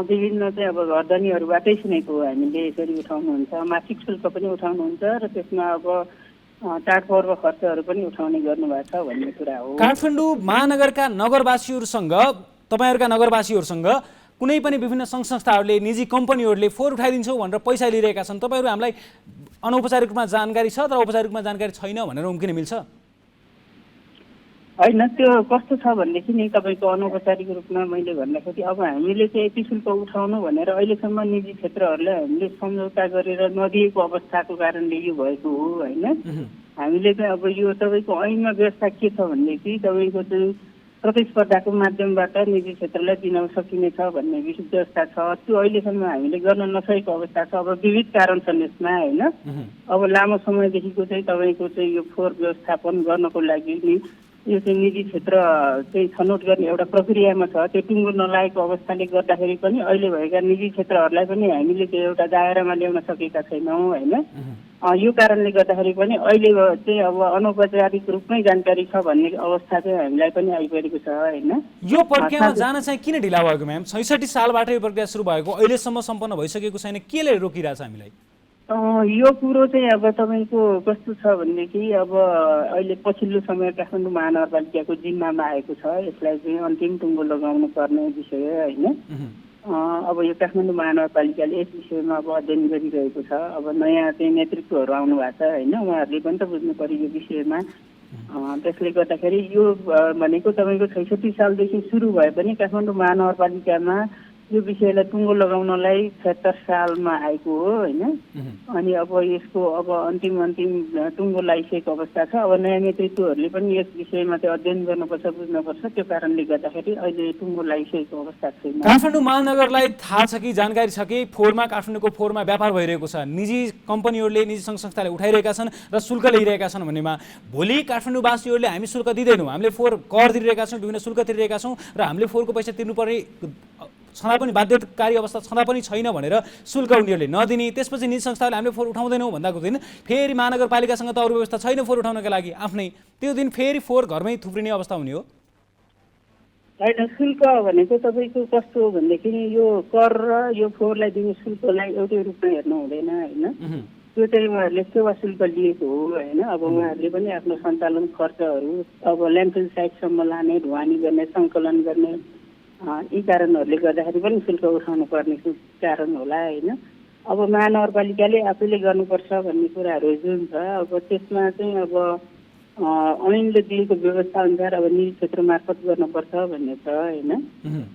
विभिन्न चाहिँ अब घरधनीहरूबाटै सुनेको हामीले यसरी उठाउनुहुन्छ, मासिक शुल्क पनि उठाउनुहुन्छ र त्यसमा अब चाडपर्व खर्चहरू पनि उठाउने गर्नुभएको छ भन्ने कुरा हो। काठमाडौँ महानगरका नगरवासीहरूसँग, तपाईँहरूका नगरवासीहरूसँग कुनै पनि विभिन्न सङ्घ संस्थाहरूले, निजी कम्पनीहरूले फोहोर उठाइदिन्छौँ भनेर पैसा लिइरहेका छन्, तपाईँहरू हामीलाई अनौपचारिक रूपमा जानकारी छ तर औपचारिक रूपमा जानकारी छैन भनेर उम्किन मिल्छ? होइन, त्यो कस्तो छ भनेदेखि नि तपाईँको अनौपचारिक रूपमा मैले भन्दाखेरि अब हामीले चाहिँ यति शुल्क उठाउनु भनेर अहिलेसम्म निजी क्षेत्रहरूलाई हामीले सम्झौता गरेर नदिएको अवस्थाको कारणले यो भएको हो होइन। हामीले चाहिँ अब यो तपाईँको ऐनमा व्यवस्था के छ भनेदेखि तपाईँको चाहिँ प्रतिस्पर्धाको माध्यमबाट निजी क्षेत्रलाई दिन सकिनेछ भन्ने व्यवस्था छ। त्यो अहिलेसम्म हामीले गर्न नसकेको अवस्था छ। अब विविध कारण छन् यसमा होइन। अब लामो समयदेखिको चाहिँ तपाईँको चाहिँ यो फोहोर व्यवस्थापन गर्नको लागि नि यो चाहिँ निजी क्षेत्र चाहिँ छनौट गर्ने एउटा प्रक्रियामा छ। त्यो टुङ्गो नलागेको अवस्थाले गर्दाखेरि पनि अहिले भएका निजी क्षेत्रहरूलाई पनि हामीले त्यो एउटा दायरामा ल्याउन सकेका छैनौँ होइन। यो कारणले गर्दाखेरि पनि अहिले चाहिँ अब अनौपचारिक रूपमै जानकारी छ भन्ने अवस्था चाहिँ हामीलाई पनि आइपरेको छ होइन। यो प्रक्रियामा जान चाहिँ किन ढिला भएको म्याम? 66 सालबाट यो प्रक्रिया सुरु भएको, अहिलेसम्म सम्पन्न भइसकेको छैन, केले रोकिरहेछ हामीलाई? यो कुरो चाहिँ अब तपाईँको कस्तो छ भनेदेखि अब अहिले पछिल्लो समय काठमाडौँ महानगरपालिकाको जिम्मामा आएको छ यसलाई चाहिँ अन्तिम टुङ्गो लगाउनु पर्ने विषय होइन। अब यो काठमाडौँ महानगरपालिकाले यस विषयमा अब अध्ययन गरिरहेको छ। अब नयाँ चाहिँ नेतृत्वहरू आउनु भएको छ होइन, उहाँहरूले पनि त बुझ्नु पर्यो यो विषयमा। त्यसले गर्दाखेरि यो भनेको तपाईँको 66 सालदेखि सुरु भए पनि काठमाडौँ महानगरपालिकामा यो विषयलाई टुङ्गो लगाउनलाई 76 सालमा आएको हो होइन। अनि अब यसको अब अन्तिम टुङ्गो लगाइसकेको अवस्था छ। अब नयाँ नेतृत्वहरूले पनि यस विषयमा चाहिँ अध्ययन गर्नुपर्छ, बुझ्नुपर्छ। त्यो कारणले गर्दाखेरि अहिले टुङ्गो लगाइसकेको अवस्था छैन। काठमाडौँ महानगरलाई थाहा छ कि, जानकारी छ कि काठमाडौँको फोहोरमा व्यापार भइरहेको छ, निजी कम्पनीहरूले, निजी सङ्घ संस्थाले उठाइरहेका छन् र शुल्क लिइरहेका छन् भन्नेमा भोलि काठमाडौँवासीहरूले हामी शुल्क दिँदैनौँ, हामीले फोहोर कर तिरिरहेका छौँ, विभिन्न शुल्क तिरिरहेका छौँ र हामीले फोहोरको पैसा तिर्नुपर्ने छँदा पनि बाध्यकारी अवस्था छँदा पनि छैन भनेर शुल्क उनीहरूले नदिने, त्यसपछि निजी संस्थाहरूले हामीले फोहोर उठाउँदैनौँ भन्दाको दिन फेरि महानगरपालिकासँग त अरू व्यवस्था छैन फोहोर उठाउनका लागि आफ्नै, त्यो दिन फेरि फोहोर घरमै थुप्रिने अवस्था हुने हो। होइन, शुल्क भनेको तपाईँको कस्तो हो भनेदेखि यो कर र यो फोहोरलाई दिने शुल्कलाई एउटै रूपमा हेर्नु हुँदैन होइन। त्यो चाहिँ उहाँहरूले सेवा शुल्क लिएको हो होइन। अब उहाँहरूले पनि आफ्नो सञ्चालन खर्चहरू अब ल्यान्डफिल साइटसम्म लाने, ढुवानी गर्ने, सङ्कलन गर्ने यी कारणहरूले गर्दाखेरि पनि शुल्क उठाउनु पर्ने कारण होला होइन। अब महानगरपालिकाले आफैले गर्नुपर्छ भन्ने कुराहरू जुन छ अब त्यसमा चाहिँ अब ऐनले दिएको व्यवस्था अनुसार अब निजी क्षेत्र मार्फत गर्नुपर्छ भन्ने छ होइन।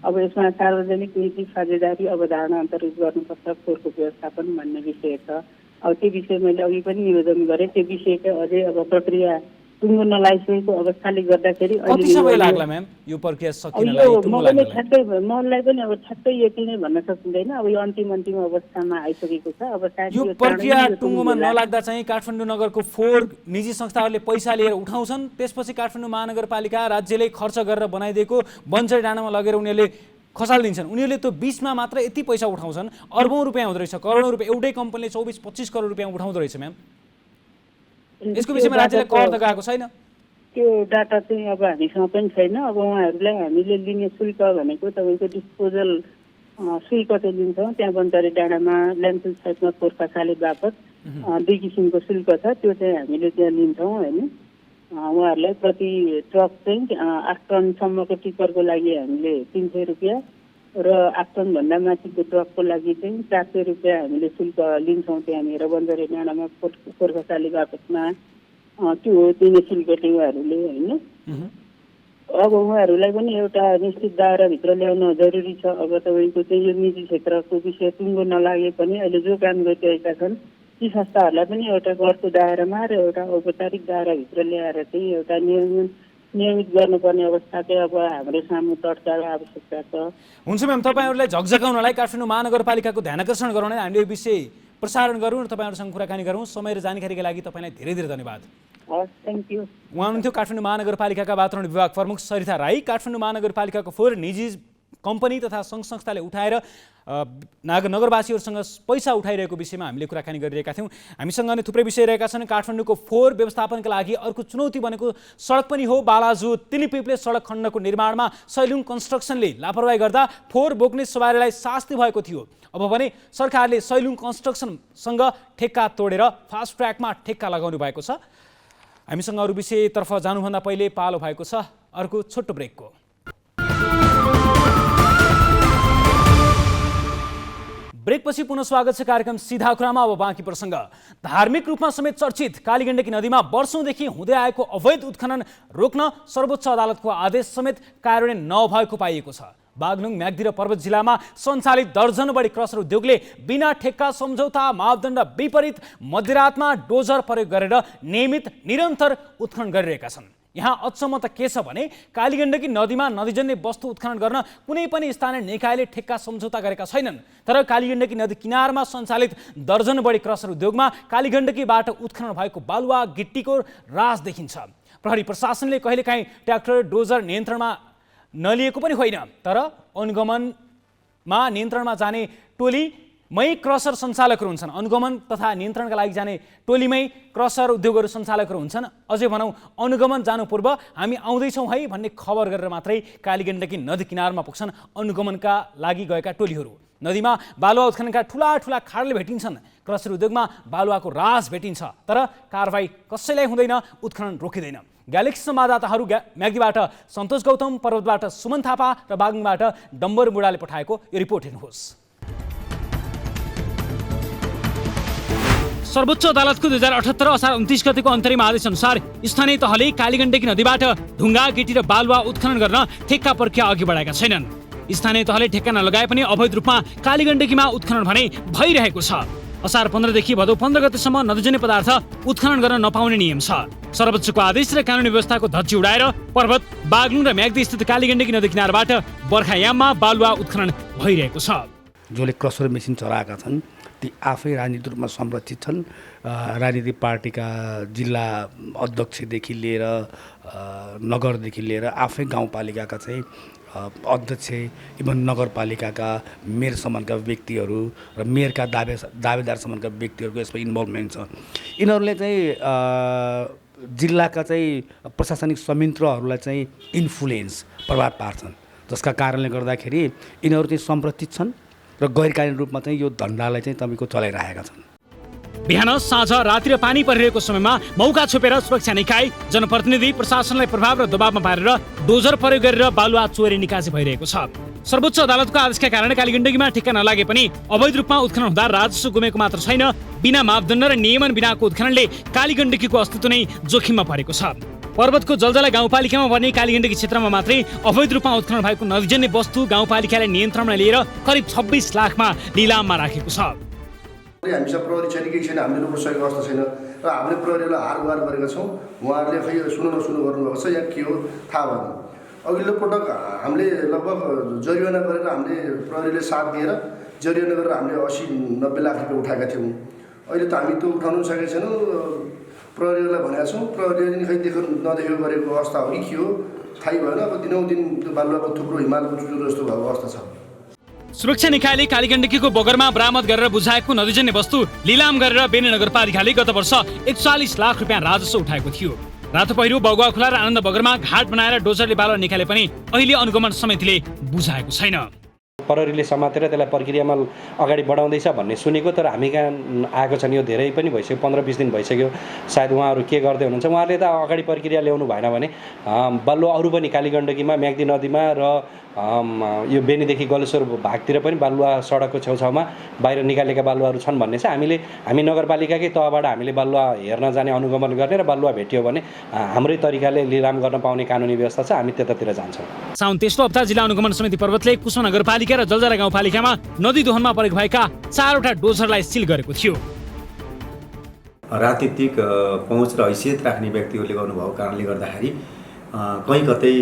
अब यसमा सार्वजनिक नीति साझेदारी अवधारणा अन्तर्गत गर्नुपर्छ फोहोरको व्यवस्थापन भन्ने विषय छ। अब त्यो विषय मैले अघि पनि निवेदन गरेँ। त्यो विषयका अझै अब प्रक्रिया टुङ्गो नलागिसकेको अवस्थाले गर्दाखेरि कति समय लाग्ला म्याम यो प्रक्रिया सकिनलाई टुङ्गो लाग्नलाई? मलाई पनि अब ठ्याक्कै यति नै भन्न सकिँदैन। अब यो अन्तिम अवस्थामा आइसकेको छ। अब सायद यो प्रक्रिया टुङ्गोमा नलाग्दा चाहिँ काठमाडौँ नगरको फोहोर निजी संस्थाहरूले पैसा लिएर उठाउँछन्, त्यसपछि काठमाडौँ महानगरपालिका राज्यले खर्च गरेर बनाइदिएको बन्चरी डाँडामा लगेर उनीहरूले खसालिदिन्छन्। उनीहरूले त्यो बिचमा मात्र यति पैसा उठाउँछन्, अर्बौँ रुपियाँ हुँदो रहेछ, करोडौँ रुपियाँ। एउटै कम्पनीले 24-25 करोड रुपियाँ उठाउँदो रहेछ म्याम। यसको विषयमा राज्यले कर त गएको छैन। त्यो डाटा चाहिँ अब हामीसँग पनि छैन। अब उहाँहरूलाई हामीले लिने शुल्क भनेको तपाईँको डिस्पोजल शुल्क चाहिँ लिन्छौँ। त्यहाँ बन्चरी डाँडामा ल्यान्डफिल साइटमा फोहोर खसाले बापत 2 किसिमको शुल्क छ, त्यो चाहिँ हामीले त्यहाँ लिन्छौँ होइन। उहाँहरूलाई प्रति ट्रक चाहिँ 8 टनसम्मको टिप्परको लागि हामीले 300 रुपियाँ र 8 टनभन्दा माथिको ट्रकको लागि चाहिँ 400 रुपियाँ हामीले शुल्क लिन्छौँ त्यहाँनिर बन्जरी डाँडामा फोहोर खसाले बापतमा। त्यो हो दिने शुल्क चाहिँ उहाँहरूले होइन। अब उहाँहरूलाई पनि एउटा निश्चित दायराभित्र ल्याउन जरुरी छ। अब तपाईँको चाहिँ यो निजी क्षेत्रको विषय टुङ्गो नलागे पनि अहिले जो काम गरिरहेका छन् ती संस्थाहरूलाई पनि एउटा करको दायरामा र एउटा औपचारिक दायराभित्र ल्याएर चाहिँ एउटा नियमित गर्नुपर्ने अवस्था चाहिँ अब हाम्रो सामु तर्साको आवश्यकता छ। हुन्छ म्याम, तपाईँहरूलाई झकझकाउनलाई काठमाडौँ महानगरपालिकाको ध्यान आकर्षण गराउन हामीले यो विषय प्रसारण गरौँ र तपाईँहरूसँग कुराकानी गरौँ। समय र जानकारीका लागि तपाईँलाई धेरै धेरै धन्यवाद। हस्, थ्याङ्क यू। उहाँ हुनुहुन्थ्यो काठमाडौँ महानगरपालिकाका वातावरण विभाग प्रमुख सरिता राई। काठमाडौँ महानगरपालिकाको फोहोर निजी कम्पनी तथा सङ्घ संस्थाले उठाएर नगरवासीहरूसँग पैसा उठाइरहेको विषयमा हामीले कुराकानी गरिरहेका थियौँ। हामीसँग अनि थुप्रै विषय रहेका छन्। काठमाडौँको फोहोर व्यवस्थापनका लागि अर्को चुनौती भनेको सडक पनि हो। बालाजु तिलीपिप्ले सडक खण्डको निर्माणमा सैलुङ कन्स्ट्रक्सनले लापरवाही गर्दा फोहोर बोक्ने सवारीलाई शास्ति भएको थियो। अब भने सरकारले सैलुङ कन्स्ट्रक्सनसँग ठेक्का तोडेर फास्ट ट्र्याकमा ठेक्का लगाउनु भएको छ। हामीसँग अरू विषयतर्फ जानुभन्दा पहिले पालो भएको छ अर्को छोटो ब्रेकको। ब्रेकपछि पुनः स्वागत छ कार्यक्रम सीधा कुरामा। अब बाँकी प्रसङ्ग। धार्मिक रूपमा समेत चर्चित कालीगण्डकी नदीमा वर्षौंदेखि हुँदै आएको अवैध उत्खनन रोक्न सर्वोच्च अदालतको आदेश समेत कार्यान्वयन नभएको पाइएको छ। बागलुङ, म्याग्दी र पर्वत जिल्लामा सञ्चालित दर्जन बढी क्रसर उद्योगले बिना ठेक्का सम्झौता मापदण्ड विपरीत मध्यरातमा डोजर प्रयोग गरेर नियमित निरन्तर उत्खनन गरिरहेका छन्। यहाँ अचम्म त के छ भने कालीगण्डकी नदीमा नदीजन्य वस्तु उत्खनन गर्न कुनै पनि स्थानीय निकायले ठेक्का सम्झौता गरेका छैनन्। तर कालीगण्डकी नदी किनारमा सञ्चालित दर्जन बढी क्रसर उद्योगमा कालीगण्डकीबाट उत्खनन भएको बालुवा गिट्टीको रास देखिन्छ। प्रहरी प्रशासनले कहिलेकाहीँ ट्र्याक्टर डोजर नियन्त्रणमा नलिएको पनि होइन, तर अनुगमनमा नियन्त्रणमा जाने टोलीमै क्रसर सञ्चालकहरू हुन्छन्। अनुगमन तथा नियन्त्रणका लागि जाने टोलीमै क्रसर उद्योगहरू सञ्चालकहरू हुन्छन्। अझै भनौँ अनुगमन जानु पूर्व हामी आउँदैछौँ है भन्ने खबर गरेर मात्रै कालीगण्डकी नदी किनारमा पुग्छन् अनुगमनका लागि गएका टोलीहरू। नदीमा बालुवा उत्खननका ठुला ठुला खाडले भेटिन्छन्। क्रसर उद्योगमा बालुवाको रास भेटिन्छ, तर कारवाही कसैलाई हुँदैन, उत्खनन रोकिँदैन। ग्यालेक्सी संवाददाताहरू म्याग्दीबाट सन्तोष गौतम, पर्वतबाट सुमन थापा र बागलुङबाट डम्बर बुढाले पठाएको यो रिपोर्ट हेर्नुहोस्। सर्वोच्च अदालतको 2078 असार 29 गतेको अन्तरिम आदेश अनुसार स्थानीय तहले कालीगण्डकी नदीबाट ढुङ्गा, गिटी र बालुवा उत्खनन गर्न ठेक्का प्रक्रिया अघि बढाएका छैनन्। स्थानीय तहले ठेक्का नलगाए पनि अवैध रूपमा कालीगण्डकीमा उत्खनन भने भइरहेको छ। असार 15 देखि भदौ 15 गतेसम्म नदीजन्य पदार्थ उत्खनन गर्न नपाउने नियम छ। सर्वोच्चको आदेश र कानुनी व्यवस्थाको धज्जी उडाएर पर्वत, बागलुङ र म्याग्दी स्थित कालीगण्डकी नदी किनारबाट बर्खायाममा बालुवा उत्खनन भइरहेको छ। जसले क्रसर मेसिन चलाएका छन् ती आफै राजनीतिक रूपमा संरक्षित छन्। राजनीतिक पार्टीका जिल्ला अध्यक्षदेखि लिएर नगरदेखि लिएर आफै गाउँपालिकाका चाहिँ अध्यक्ष, इभन नगरपालिकाका मेयरसम्मका व्यक्तिहरू र मेयरका दावेदारसम्मका व्यक्तिहरूको यसमा इन्भल्भमेन्ट छ। यिनीहरूले चाहिँ जिल्लाका चाहिँ प्रशासनिक संयन्त्रहरूलाई चाहिँ इन्फ्लुएन्स प्रभाव पार्छन्, जसका कारणले गर्दाखेरि यिनीहरू चाहिँ संरक्षित छन् र गैरकानुनी रूपमा चाहिँ यो धन्दालाई चाहिँ तपाईँको चलाइरहेका छन्। बिहान साँझ राति र पानी परिरहेको समयमा मौका छोपेर सुरक्षा निकाय जनप्रतिनिधि प्रशासनलाई प्रभाव र दबावमा पारेर डोजर प्रयोग गरेर बालुवा चोरी निकासी भइरहेको छ। सर्वोच्च अदालतको आदेशका कारण कालीगण्डकीमा ठेक्का नलागे पनि अवैध रूपमा उत्खनन हुँदा राजस्व गुमेको मात्र छैन, बिना मापदण्ड र नियमन बिनाको उत्खननले कालीगण्डकीको अस्तित्व नै जोखिममा परेको छ। पर्वतको जलजला गाउँपालिकामा पर्ने कालीगण्डकी क्षेत्रमा मात्रै अवैध रूपमा उत्खनन भएको नदीजन्य वस्तु गाउँपालिकाले नियन्त्रणमा लिएर करिब 26 लाखमा लिलाममा राखेको छ। हामीसँग प्रहरी छैन, केही छैन, हामीले रोक्न सकेको अवस्था छैन र हामीले प्रहरीलाई हार गुहार गरेका छौँ। उहाँहरूले खै सुन्नु नसुन्नु गर्नुभएको छ या के हो थाहा भएन। अघिल्लो पटक हामीले लगभग जरिवाना गरेर हामीले प्रहरीले साथ दिएर जरिवाना गरेर हामीले 80-90 लाख रुपियाँ उठाएका थियौँ। अहिले त हामी त्यो उठाउनु सकेका छैनौँ। प्रहरीलाई भनेका छौँ, प्रहरीले खै नदेखेको गरेको अवस्था हो कि के हो थाहै भएन। अब दिनौदिन त्यो बालुवाको थुप्रो हिमालको चुचुरो जस्तो भएको अवस्था छ। सुरक्षा निकायले कालीगण्डकीको बगरमा बरामद गरेर बुझाएको नदीजन्य वस्तु लिलाम गरेर बेनी नगरपालिकाले गत वर्ष 41 लाख रुपियाँ राजस्व उठाएको थियो। रातो पहिरो बगुवा खोला र आनन्द बगरमा घाट बनाएर डोजरले बालुवा निकाले पनि अहिले अनुगमन समितिले बुझाएको छैन। प्रहरीले समातेर त्यसलाई प्रक्रियामा अगाडि बढाउँदैछ भन्ने सुनेको, तर हामी कहाँ आएको छैन। यो धेरै पनि भइसक्यो, 15-20 दिन भइसक्यो। सायद उहाँहरू के गर्दै हुनुहुन्छ। उहाँहरूले त अगाडि प्रक्रिया ल्याउनु भएन भने बालुवा अरू पनि कालीगण्डकीमा म्याग्दी नदीमा र यो बेनीदेखि गलेश्वर भागतिर पनि बालुवा सडकको छेउछाउमा बाहिर निकालेका बालुवाहरू छन् भन्ने छ। हामी नगरपालिकाकै तहबाट हामीले बालुवा हेर्न जाने, अनुगमन गर्ने र बालुवा भेटियो भने हाम्रै तरिकाले लिलाम गर्न पाउने कानुनी व्यवस्था छ, हामी त्यतातिर जान्छौँ। साउन तेस्रो हप्ता जिल्ला अनुगमन समिति पर्वतले कुसमा नगरपालिका र जलजरा गाउँपालिकामा नदी दोहनमा प्रयोग भएका 4वटा डोजरलाई सिल गरेको थियो। राजनीतिक पहुँच र हैसियत राख्ने व्यक्तिहरूले गर्नुभएको कारणले गर्दाखेरि कहीँ कतै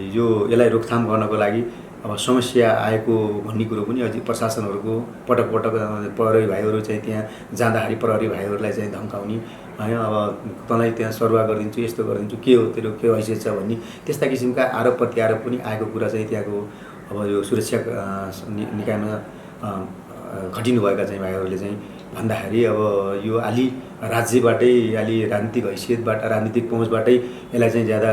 यसलाई रोकथाम गर्नको लागि अब समस्या आएको भन्ने कुरो पनि अझै प्रशासनहरूको पटक पटक प्रहरी भाइहरू चाहिँ त्यहाँ जाँदाखेरि प्रहरी भाइहरूलाई चाहिँ धम्काउने होइन, अब तँलाई त्यहाँ सरुवा गरिदिन्छु, यस्तो गरिदिन्छु, के हो तेरो के हैसियत छ भन्ने त्यस्ता किसिमका आरोप प्रत्यारोप पनि आएको कुरा चाहिँ त्यहाँको अब यो सुरक्षा निकायमा घटिनुभएका चाहिँ भाइहरूले चाहिँ भन्दाखेरि अब यो अलि राज्यबाटै अलि राजनीतिक हैसियतबाट राजनीतिक पहुँचबाटै यसलाई चाहिँ ज्यादा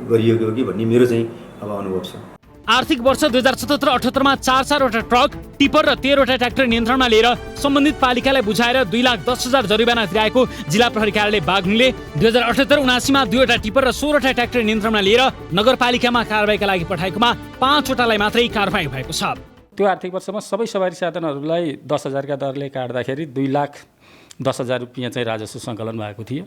गरिएको हो कि भन्ने मेरो चाहिँ अब अनुभव छ। आर्थिक वर्ष 2077-78 मा 4-4वटा ट्रक, टिपर र 13वटा ट्र्याक्टर नियन्त्रणमा लिएर सम्बन्धित पालिकालाई बुझाएर 2,10,000 जरिवाना तिराएको जिल्ला प्रहरी कार्यालय बागलुङले 2078-79 मा 2वटा टिपर र 16वटा ट्र्याक्टर नियन्त्रणमा लिएर नगरपालिकामा कारबाहीका लागि पठाएकोमा 5वटालाई मात्रै कारबाही भएको छ। त्यो आर्थिक वर्षमा सबै सवारी साधनहरूलाई 10,000 का दरले काट्दाखेरि 2,10,000 रुपियाँ चाहिँ राजस्व सङ्कलन भएको थियो।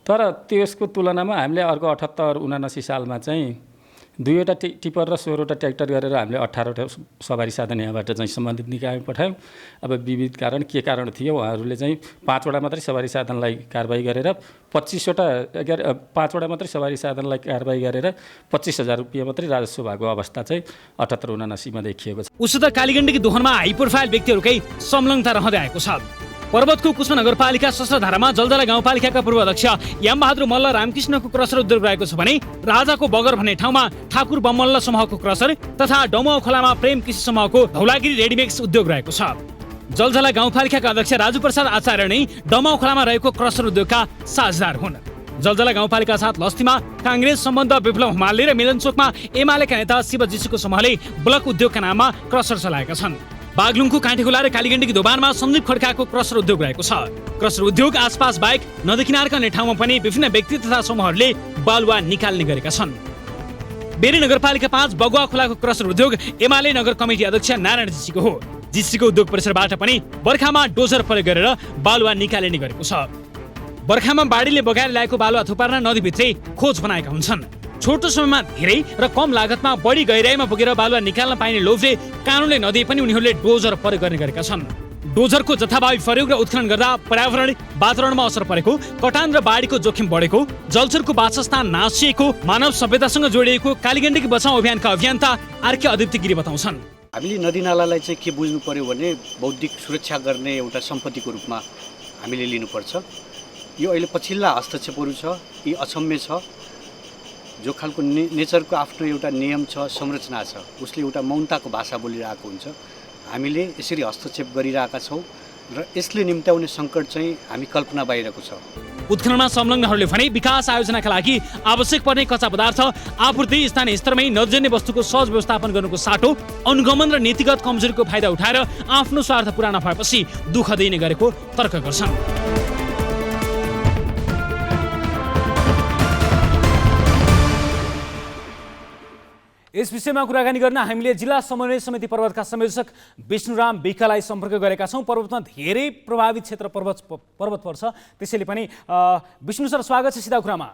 तर त्यसको तुलनामा हामीले अर्को 78-79 सालमा चाहिँ 2वटा टिपर र 16वटा ट्र्याक्टर गरेर हामीले 18वटा सवारी साधन यहाँबाट चाहिँ सम्बन्धित निकायमा पठायौँ। अब विविध कारण के कारण थियो, उहाँहरूले चाहिँ 5वटा मात्रै सवारी साधनलाई कारबाही गरेर 5वटा मात्रै सवारी साधनलाई कारबाही गरेर 25,000 रुपियाँ मात्रै राजस्व भएको अवस्था चाहिँ 78-79 मा देखिएको छ। उसो त कालीगण्डकी दोहनमा हाई प्रोफाइल व्यक्तिहरूकै संलग्नता रहँदै आएको छ। पर्वतको कुसमा नगरपालिका सस्त्रधारामा जलजला गाउँपालिकाका पूर्व अध्यक्ष यामबहादुर मल्ल रामकृष्णको क्रसर उद्योग रहेको छ भने राजाको बगर भन्ने ठाउँमा ठाकुर बमल्ल समूहको क्रसर तथा डमाउ खोलामा प्रेम कृषि समूहको धौलागिरी रेडिमेक्स उद्योग रहेको छ। जलजला गाउँपालिकाका अध्यक्ष राजु प्रसाद आचार्य नै डमाउ खोलामा रहेको क्रसर उद्योगका साझेदार हुन्। जलजला गाउँपालिका साथ लस्तीमा काङ्ग्रेस सम्बन्ध विप्लव हिमालले र मिलनचोकमा एमालेका नेता शिव जीशुको समूहले ब्लक उद्योगका नाममा क्रसर चलाएका छन्। बागलुङको काँटीखोला र कालीगण्डकी दोभानमा सन्दीप खड्काको क्रसर उद्योग रहेको छ। क्रसर उद्योग आसपास बाहेक नदी किनारका अन्य ठाउँमा पनि विभिन्न व्यक्ति तथा समूहहरूले बालुवा निकाल्ने गरेका छन्। बेरी नगरपालिका 5 बगुवा खोलाको क्रसर उद्योग एमाले नगर कमिटी अध्यक्ष नारायण जीसीको हो। जीसीको उद्योग परिसरबाट पनि बर्खामा डोजर प्रयोग गरेर बालुवा निकालिने गरेको छ। बर्खामा बाढीले बगाएर ल्याएको बालुवा थुपार्न नदीभित्रै खोज बनाएका हुन्छन्। छोटो समयमा धेरै र कम लागतमा बढी गहिराईमा पुगेर बालुवा निकाल्न पाइने लोभले कानुनले नदिए पनि उनीहरूले डोजर प्रयोग गर्ने गरेका छन्। डोजरको जथाभावी प्रयोग र उत्खनन गर्दा पर्यावरण वातावरणमा असर परेको, कटान र बाढीको जोखिम बढेको, जलचरको वासस्थान नासिएको, मानव सभ्यतासँग जोडिएको कालीगण्डकी बचाउ अभियानका अभियन्ता आरके अदित्य गिरी बताउँछन्। हामीले नदीनालालाई चाहिँ के बुझ्नु पर्यो भने बौद्धिक सुरक्षा गर्ने एउटा सम्पत्तिको रूपमा हामीले लिनुपर्छ। यो अहिले पछिल्ला हस्तक्षेपहरू छ, यी अक्षम्य छ। जो खालको नेचरको आफ्नो एउटा नियम छ, संरचना छ, उसले एउटा मौनताको भाषा बोलिरहेको हुन्छ। हामीले यसरी हस्तक्षेप गरिरहेका छौँ र यसले निम्त्याउने सङ्कट चाहिँ हामी कल्पना बाहिरको छ। उत्खननमा संलग्नहरूले भने विकास आयोजनाका लागि आवश्यक पर्ने कच्चा पदार्थ आपूर्ति स्थानीय स्तरमै नजन्य वस्तुको सहज व्यवस्थापन गर्नुको साटो अनुगमन र नीतिगत कमजोरीको फाइदा उठाएर आफ्नो स्वार्थ पूरा नभएपछि दुःख दिने गरेको तर्क गर्छन्। यस विषयमा कुराकानी गर्न हामीले जिल्ला समन्वय समिति पर्वतका संयोजक विष्णुराम विकलाई सम्पर्क गरेका छौँ। पर्वतमा धेरै प्रभावित क्षेत्र पर्वत पर्छ, त्यसैले पनि विष्णु सर स्वागत छ सिधा कुरामा।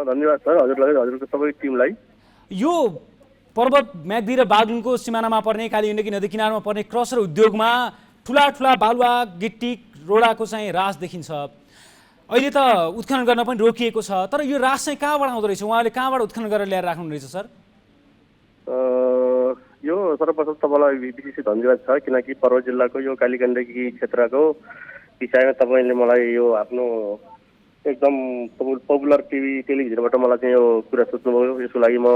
धन्यवाद सर, हजुरलाई हजुरको सबै टिमलाई। यो पर्वत म्याग्दी र बागलुङको सिमानामा पर्ने कालीगण्डकी नदी किनारमा पर्ने क्रसर उद्योगमा ठुला ठुला बालुवा गिट्टी रोडाको चाहिँ रास देखिन्छ। अहिले त उत्खनन गर्न पनि रोकिएको छ, तर यो रास चाहिँ कहाँबाट आउँदो रहेछ? उहाँले कहाँबाट उत्खनन गरेर ल्याएर राख्नु रहेछ सर? यो सर्वप्रथम तपाईँलाई विशेष धन्यवाद छ, किनकि पर्वत जिल्लाको यो कालीगण्डकी क्षेत्रको विषयमा तपाईँले मलाई यो आफ्नो एकदम पपुलर टेलिभिजनबाट मलाई चाहिँ यो कुरा सोध्नुभयो। यसको लागि म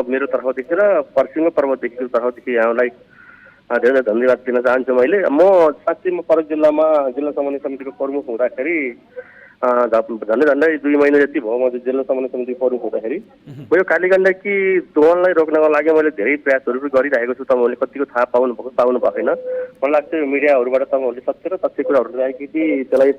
मेरो तर्फदेखि र पर्सिङ पर्वतदेखिको तर्फदेखि यहाँलाई धेरै धन्यवाद दिन चाहन्छु। म साँच्चै म पर्वत जिल्लामा जिल्ला समन्वय समितिको प्रमुख हुँदाखेरि झन्डै 2 महिना जति भयो म जिल्ला समन्वय समितिको प्रमुख हुँदाखेरि यो कालीगण्डकी दोहनलाई रोक्नको लागि मैले धेरै प्रयासहरू पनि गरिरहेको छु। तपाईँहरूले कतिको थाहा पाउनु भएन। मलाई लाग्छ यो मिडियाहरूबाट तपाईँहरूले सत्य र तथ्य कुराहरू अलिकति त्यसलाई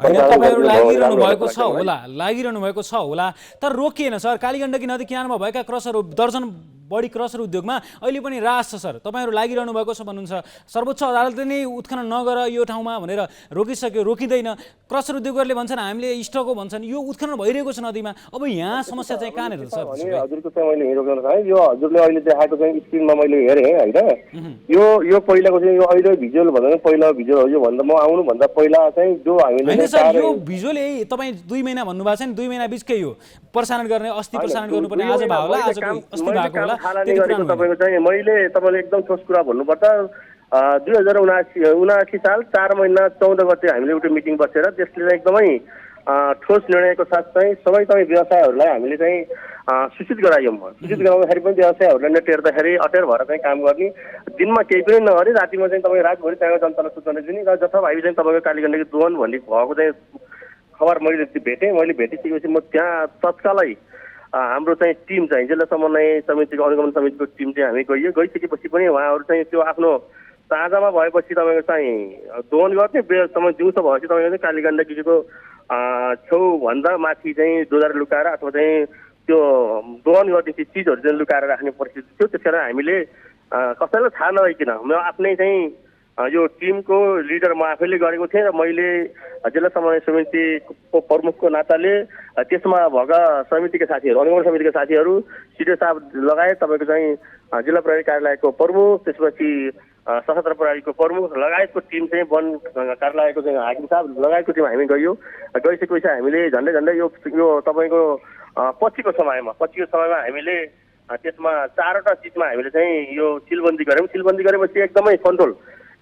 लागिरहनु भएको छ होला, तर रोकिएन सर। कालीगण्डकी नदी किनारमा भएका क्रसर दर्जन बढी क्रसर उद्योगमा अहिले पनि रास छ सर। तपाईँहरू लागिरहनु भएको छ भन्नुहुन्छ। सर्वोच्च अदालतले नै उत्खनन नगर यो ठाउँमा भनेर रोकिसक्यो, रोकिँदैन। क्रसर उद्योगहरूले भन्छन् हामीले स्टक हो भन्छन्, यो उत्खनन भइरहेको छ नदीमा। अब यहाँ समस्या चाहिँ कहाँनिर सर? हजुरको चाहिँ मैले रोक्न चाहेँ। यो हजुरले अहिले देखाएको चाहिँ स्क्रिनमा मैले हेरेँ होइन, यो पहिलाको चाहिँ यो अहिले भिजुअल भन्दा पहिला भिजुअल हो। योभन्दा म आउनुभन्दा पहिला चाहिँ जो हामीले सर यो भिजुअल यही तपाईँ 2 महिना भन्नुभएको छ नि, 2 महिना बिचकै यो प्रसारण गर्ने अस्ति प्रसारण गर्नुपर्ने आज भयो होला, आज अस्ति भएको होला। तपाईँको चाहिँ मैले तपाईँले एकदम ठोस कुरा भन्नुपर्छ। 2079 साल 4 महिना 14 गते हामीले एउटा मिटिङ बसेर त्यसले चाहिँ एकदमै ठोस निर्णयको साथ चाहिँ सबै तपाईँ व्यवसायहरूलाई हामीले चाहिँ सूचित गरायौँ। सूचित गराउँदाखेरि पनि व्यवसायहरूलाई नेटेर्दाखेरि अटेर भएर चाहिँ काम गर्ने, दिनमा केही पनि नगरी रातिमा चाहिँ तपाईँ रातभरि त्यहाँको जनतालाई सूचना दिने र जथाभावी चाहिँ तपाईँको कालीगण्डकी दोहन भन्ने भएको चाहिँ खबर मैले भेटेँ। मैले भेटिसकेपछि म त्यहाँ तत्कालै हाम्रो चाहिँ टिम चाहिँ जिल्ला समन्वय समितिको अनुगमन समितिको टिम चाहिँ हामी गइसकेपछि पनि उहाँहरू चाहिँ त्यो आफ्नो ताजामा भएपछि तपाईँको चाहिँ दोहन गर्ने समय दिउँसो भएपछि तपाईँको चाहिँ कालीगण्डकीको छेउभन्दा माथि चाहिँ डोजार लुकाएर अथवा चाहिँ त्यो दोहन गर्ने चिजहरू चाहिँ लुकाएर राख्ने परिस्थिति थियो। त्यस कारण हामीले कसैलाई थाहा नभइकन म आफ्नै चाहिँ यो टिमको लिडर म आफैले गरेको थिएँ र मैले जिल्ला समन्वय समितिको प्रमुखको नाताले त्यसमा भएका समितिका साथीहरू, अनुगमन समितिका साथीहरू, सिडिओ साहब लगायत तपाईँको चाहिँ जिल्ला प्रहरी कार्यालयको प्रमुख, त्यसपछि सशस्त्र प्रहरीको प्रमुख लगायतको टिम चाहिँ वन कार्यालयको चाहिँ हाकिम साहब लगायतको टिम हामी गइसकेपछि हामीले झन्डै यो तपाईँको पछिको समयमा हामीले त्यसमा 4वटा चिजमा हामीले चाहिँ यो सिलबन्दी गऱ्यौँ। सिलबन्दी गरेपछि एकदमै कन्ट्रोल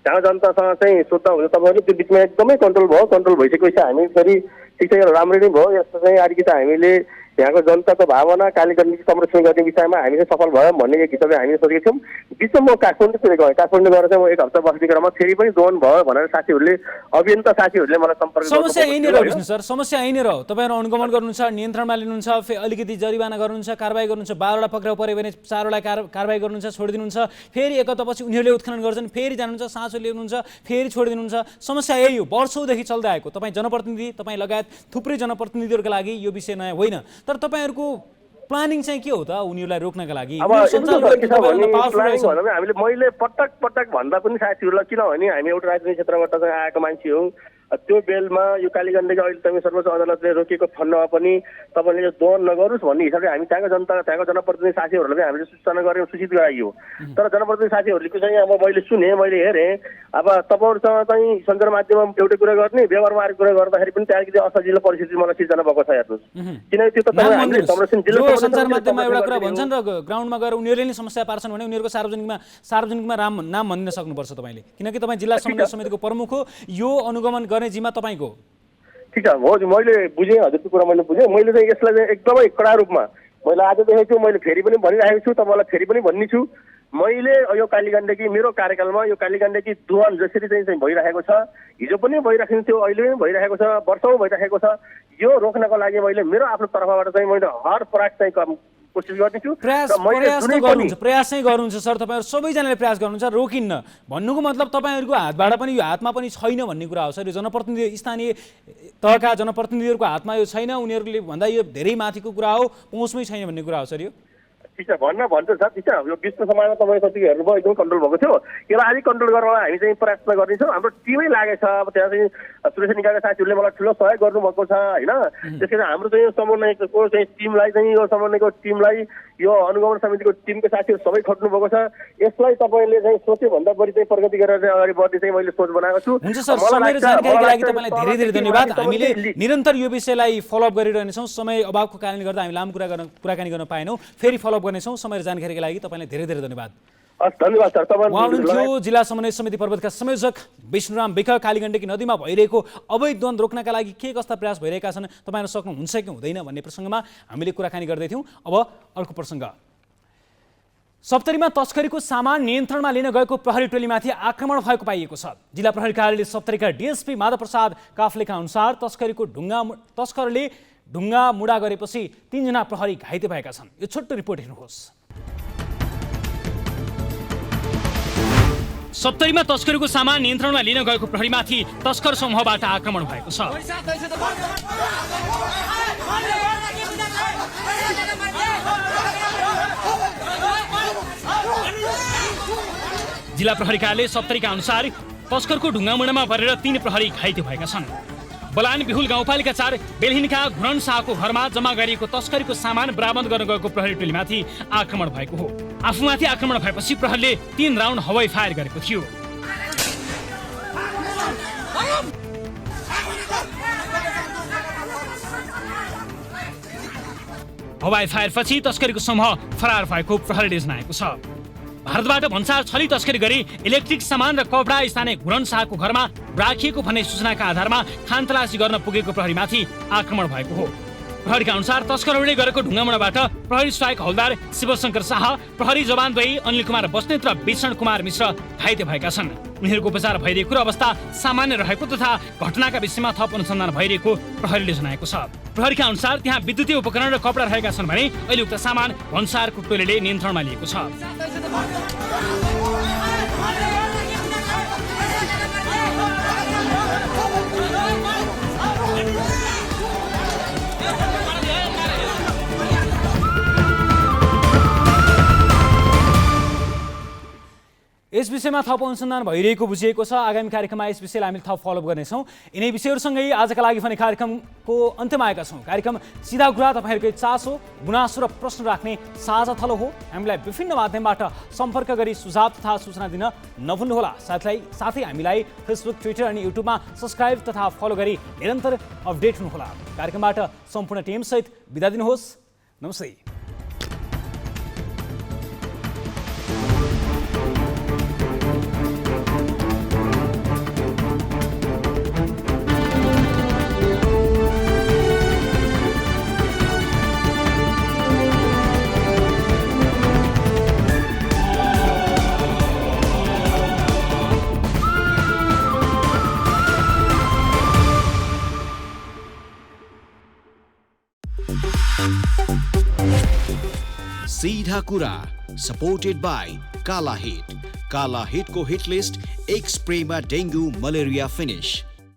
जहाँ जनतासँग चाहिँ सोध्दा हुन्छ तपाईँहरू त्यो बिचमा एकदमै कन्ट्रोल भयो। कन्ट्रोल भइसकेपछि हामी फेरि ठिक छ राम्रै नै भयो। यस्तो चाहिँ अलिकति हामीले यहाँको जनताको भावना कालीगण्डकी संरक्षण गर्ने विषयमा हामी चाहिँ सफल भयौँ भन्ने एक हिसाबले हामीले सोचेको थियौँ। बिचमा म काठमाडौँ गएँ। काठमाडौँ गएर चाहिँ म 1 हप्ता बस्ने क्रममा फेरि पनि दोहन भयो भनेर साथीहरूले अभियन्ता साथीहरूले मलाई सम्पर्क समस्या यही नै रह्यो सर। समस्या यही नै रह्यो। तपाईँहरू अनुगमन गर्नुहुन्छ, नियन्त्रणमा लिनुहुन्छ, अलिकति जरिवाना गर्नुहुन्छ, कारबाही गर्नुहुन्छ, 12वटा पक्राउ पऱ्यो भने 4वटा कारबाही गर्नुहुन्छ, छोडिदिनुहुन्छ। फेरि एक हप्तापछि उनीहरूले उत्खनन गर्छन्, फेरि जानुहुन्छ, साँचो ल्याउनुहुन्छ, फेरि छोडिदिनुहुन्छ। समस्या यही हो, वर्षौँदेखि चल्दै आएको। तपाईँ जनप्रतिनिधि, तपाईँ लगायत थुप्रै जनप्रतिनिधिहरूका लागि यो विषय नयाँ होइन, तर तपाईँहरूको प्लानिङ चाहिँ के हो त उनीहरूलाई रोक्नका लागि? मैले पटक भन्दा पनि साथीहरूलाई, किनभने हामी एउटा राजनीतिक क्षेत्रबाट चाहिँ आएको मान्छे हौ। त्यो बेलमा यो कालीगण्डकी अहिले तपाईँ सर्वोच्च अदालतले रोकेको खण्डमा पनि तपाईँले यो दोहन नगरोस् भन्ने हिसाबले हामी त्यहाँको जनप्रतिनिधि साथीहरूलाई हामीले सूचना गऱ्यौँ, सूचित गराइयो। तर जनप्रतिनिधि साथीहरूले चाहिँ अब मैले सुनेँ, मैले हेरेँ। अब तपाईँहरूसँग चाहिँ सञ्चार माध्यममा एउटै कुरा गर्ने, व्यवहारमा अर्को कुरा गर्दाखेरि पनि त्यहाँ अलिकति असजिलो परिस्थिति मलाई सिर्जना भएको छ हेर्नुहोस्। किनकि त्यो त सञ्चार माध्यममा एउटा कुरा भन्छन् र ग्राउन्डमा गएर उनीहरूले नै समस्या पार्छन् भने उनीहरूको सार्वजनिकमा नाम भनिदिन सक्नुपर्छ तपाईँले, किनकि तपाईँ जिल्ला समन्वय समितिको प्रमुख हो। यो अनुगमन गर्ने जिम्मा तपाईँको। ठिक छ, हो मैले बुझेँ हजुरको कुरा, मैले बुझेँ। मैले चाहिँ यसलाई चाहिँ एकदमै कडा रूपमा मैले आज देखेको छु, मैले फेरि पनि भनिरहेको छु, तपाईँलाई फेरि पनि भन्ने छु। मैले यो कालीगण्डकी मेरो कार्यकालमा यो कालीगण्डकी दोहन जसरी चाहिँ भइरहेको छ, हिजो पनि भइरहेको थियो, अहिले पनि भइरहेको छ, वर्षौँ भइरहेको छ, यो रोक्नको लागि मैले मेरो आफ्नो तर्फबाट चाहिँ मैले हर प्रयास चाहिँ कोसिस गर्नेछु। प्रयास चाहिँ गर्नुहुन्छ सर, तपाईँहरू सबैजनाले प्रयास गर्नुहुन्छ, रोकिन्न भन्नुको मतलब तपाईँहरूको हातबाट पनि यो हातमा पनि छैन भन्ने कुरा हो सर। यो जनप्रतिनिधि स्थानीय तहका जनप्रतिनिधिहरूको हातमा यो छैन, उनीहरूले भन्दा यो धेरै माथिको कुरा हो, पहुँचमै छैन भन्ने कुरा हो सर। यो ठिक छ भन्छ सर, ठिक छ। यो विश्व समाजमा तपाईँ कति हेर्नुभयो, एकदम कन्ट्रोल भएको थियो, यसलाई अलिक कन्ट्रोल गर्नलाई हामी चाहिँ प्रयास गर्नेछौँ। हाम्रो टिमै लागेको छ, अब त्यहाँ चाहिँ सुरक्षा निकायका साथीहरूले मलाई ठुलो सहयोग गर्नुभएको छ होइन। त्यस कारण हाम्रो चाहिँ समन्वयको चाहिँ टिमलाई चाहिँ यो समन्वयको टिमलाई यो अनुगमन समितिको टिमको साथीहरू सबै खट्नु भएको छ। यसलाई तपाईँले चाहिँ सोच्यो भन्दा बढी चाहिँ प्रगति गरेर चाहिँ अगाडि बढ्ने चाहिँ मैले सोच बनाएको छु। हुन्छ सर, समय र जानकारीको लागि तपाईँलाई धेरै धेरै धन्यवाद। हामीले निरन्तर यो विषयलाई फलोअप गरिरहनेछौँ। समय अभावको कारणले गर्दा हामी लामो कुराकानी गर्न पाएनौँ, फेरि फलोअप गर्नेछौँ। समय र जानकारीको लागि तपाईँलाई धेरै धेरै धन्यवाद। धन्यवाद सर। उहाँ हुनुहुन्थ्यो जिल्ला समन्वय समिति पर्वतका संयोजक विष्णुराम विख। कालीगण्डकी नदीमा भइरहेको अवैध द्वन्द्व रोक्नका लागि के कस्ता प्रयास भइरहेका छन्, तपाईँहरू सक्नुहुन्छ कि हुँदैन भन्ने प्रसङ्गमा हामीले कुराकानी गर्दैथ्यौँ। अब अर्को प्रसङ्ग, सप्तरीमा तस्करीको सामान नियन्त्रणमा लिन गएको प्रहरी टोलीमाथि आक्रमण भएको पाइएको छ। जिल्ला प्रहरी कार्यालय सप्तरीका डिएसपी माधव प्रसाद काफ्लेका अनुसार तस्करले ढुङ्गा मुडा गरेपछि 3 जना प्रहरी घाइते भएका छन्। यो छोटो रिपोर्ट हेर्नुहोस्। सप्तरीमा तस्करीको सामान नियन्त्रणमा लिन गएको प्रहरीमाथि तस्कर समूहबाट आक्रमण भएको छ। जिल्ला प्रहरी कार्यालय सप्तरीका अनुसार तस्करको ढुङ्गामुडामा परेर 3 प्रहरी घाइते भएका छन्। बलान बिहुल गाउँपालिका 4 बेलहिनका घुरन शाहको घरमा जम्मा गरिएको तस्करीको सामान बरामद गर्न गएको प्रहरी टोलीमाथि आक्रमण भएको हो। आफूमाथि आक्रमण भएपछि प्रहरीले 3 राउन्ड हवाई फायर गरेको थियो। हवाई फायरपछि तस्करीको समूह फरार भएको प्रहरीले जनाएको छ। भारतबाट भन्सार छली तस्करी गरी इलेक्ट्रिक सामान र कपडा स्थानीय घुरन शाहको घरमा राखिएको भन्ने सूचनाका आधारमा खानतलासी गर्न पुगेको प्रहरीमाथि आक्रमण भएको हो। प्रहरीका अनुसार तस्करहरूले गरेको ढुङ्गामुडाबाट प्रहरी सहायक हौलदार शिवशंकर शाह, प्रहरी जवान 2 अनिल कुमार बस्नेत र भीषण कुमार मिश्र घाइते भएका छन्। उनीहरूको उपचार भइरहेको र अवस्था सामान्य रहेको तथा घटनाका विषयमा थप अनुसन्धान भइरहेको प्रहरीले जनाएको छ। प्रहरीका अनुसार त्यहाँ विद्युतीय उपकरण र कपडा रहेका छन् भने अहिले उक्त सामान भन्सारको टोलीले नियन्त्रणमा लिएको छ। यस विषयमा थप अनुसन्धान भइरहेको बुझिएको छ। आगामी कार्यक्रममा यस विषयलाई हामी थप फलोअप गर्नेछौँ। यिनै विषयहरूसँगै आजका लागि पनि कार्यक्रमको अन्त्यमा आएका छौँ। कार्यक्रम सिधा कुरा तपाईँहरूकै चासो गुनासो र प्रश्न राख्ने साझा थलो हो। हामीलाई विभिन्न माध्यमबाट सम्पर्क गरी सुझाव तथा सूचना दिन नभुल्नुहोला। साथै हामीलाई फेसबुक, ट्विटर अनि युट्युबमा सब्सक्राइब तथा फलो गरी निरन्तर अपडेट हुनुहोला। कार्यक्रमबाट सम्पूर्ण टिमसहित बिदा दिनुहोस्। नमस्ते। सीधा कुरा सपोर्टेड बाई काला हिट को हिट लिस्ट एक स्प्रेमा डेंगू मलेरिया फिनिश।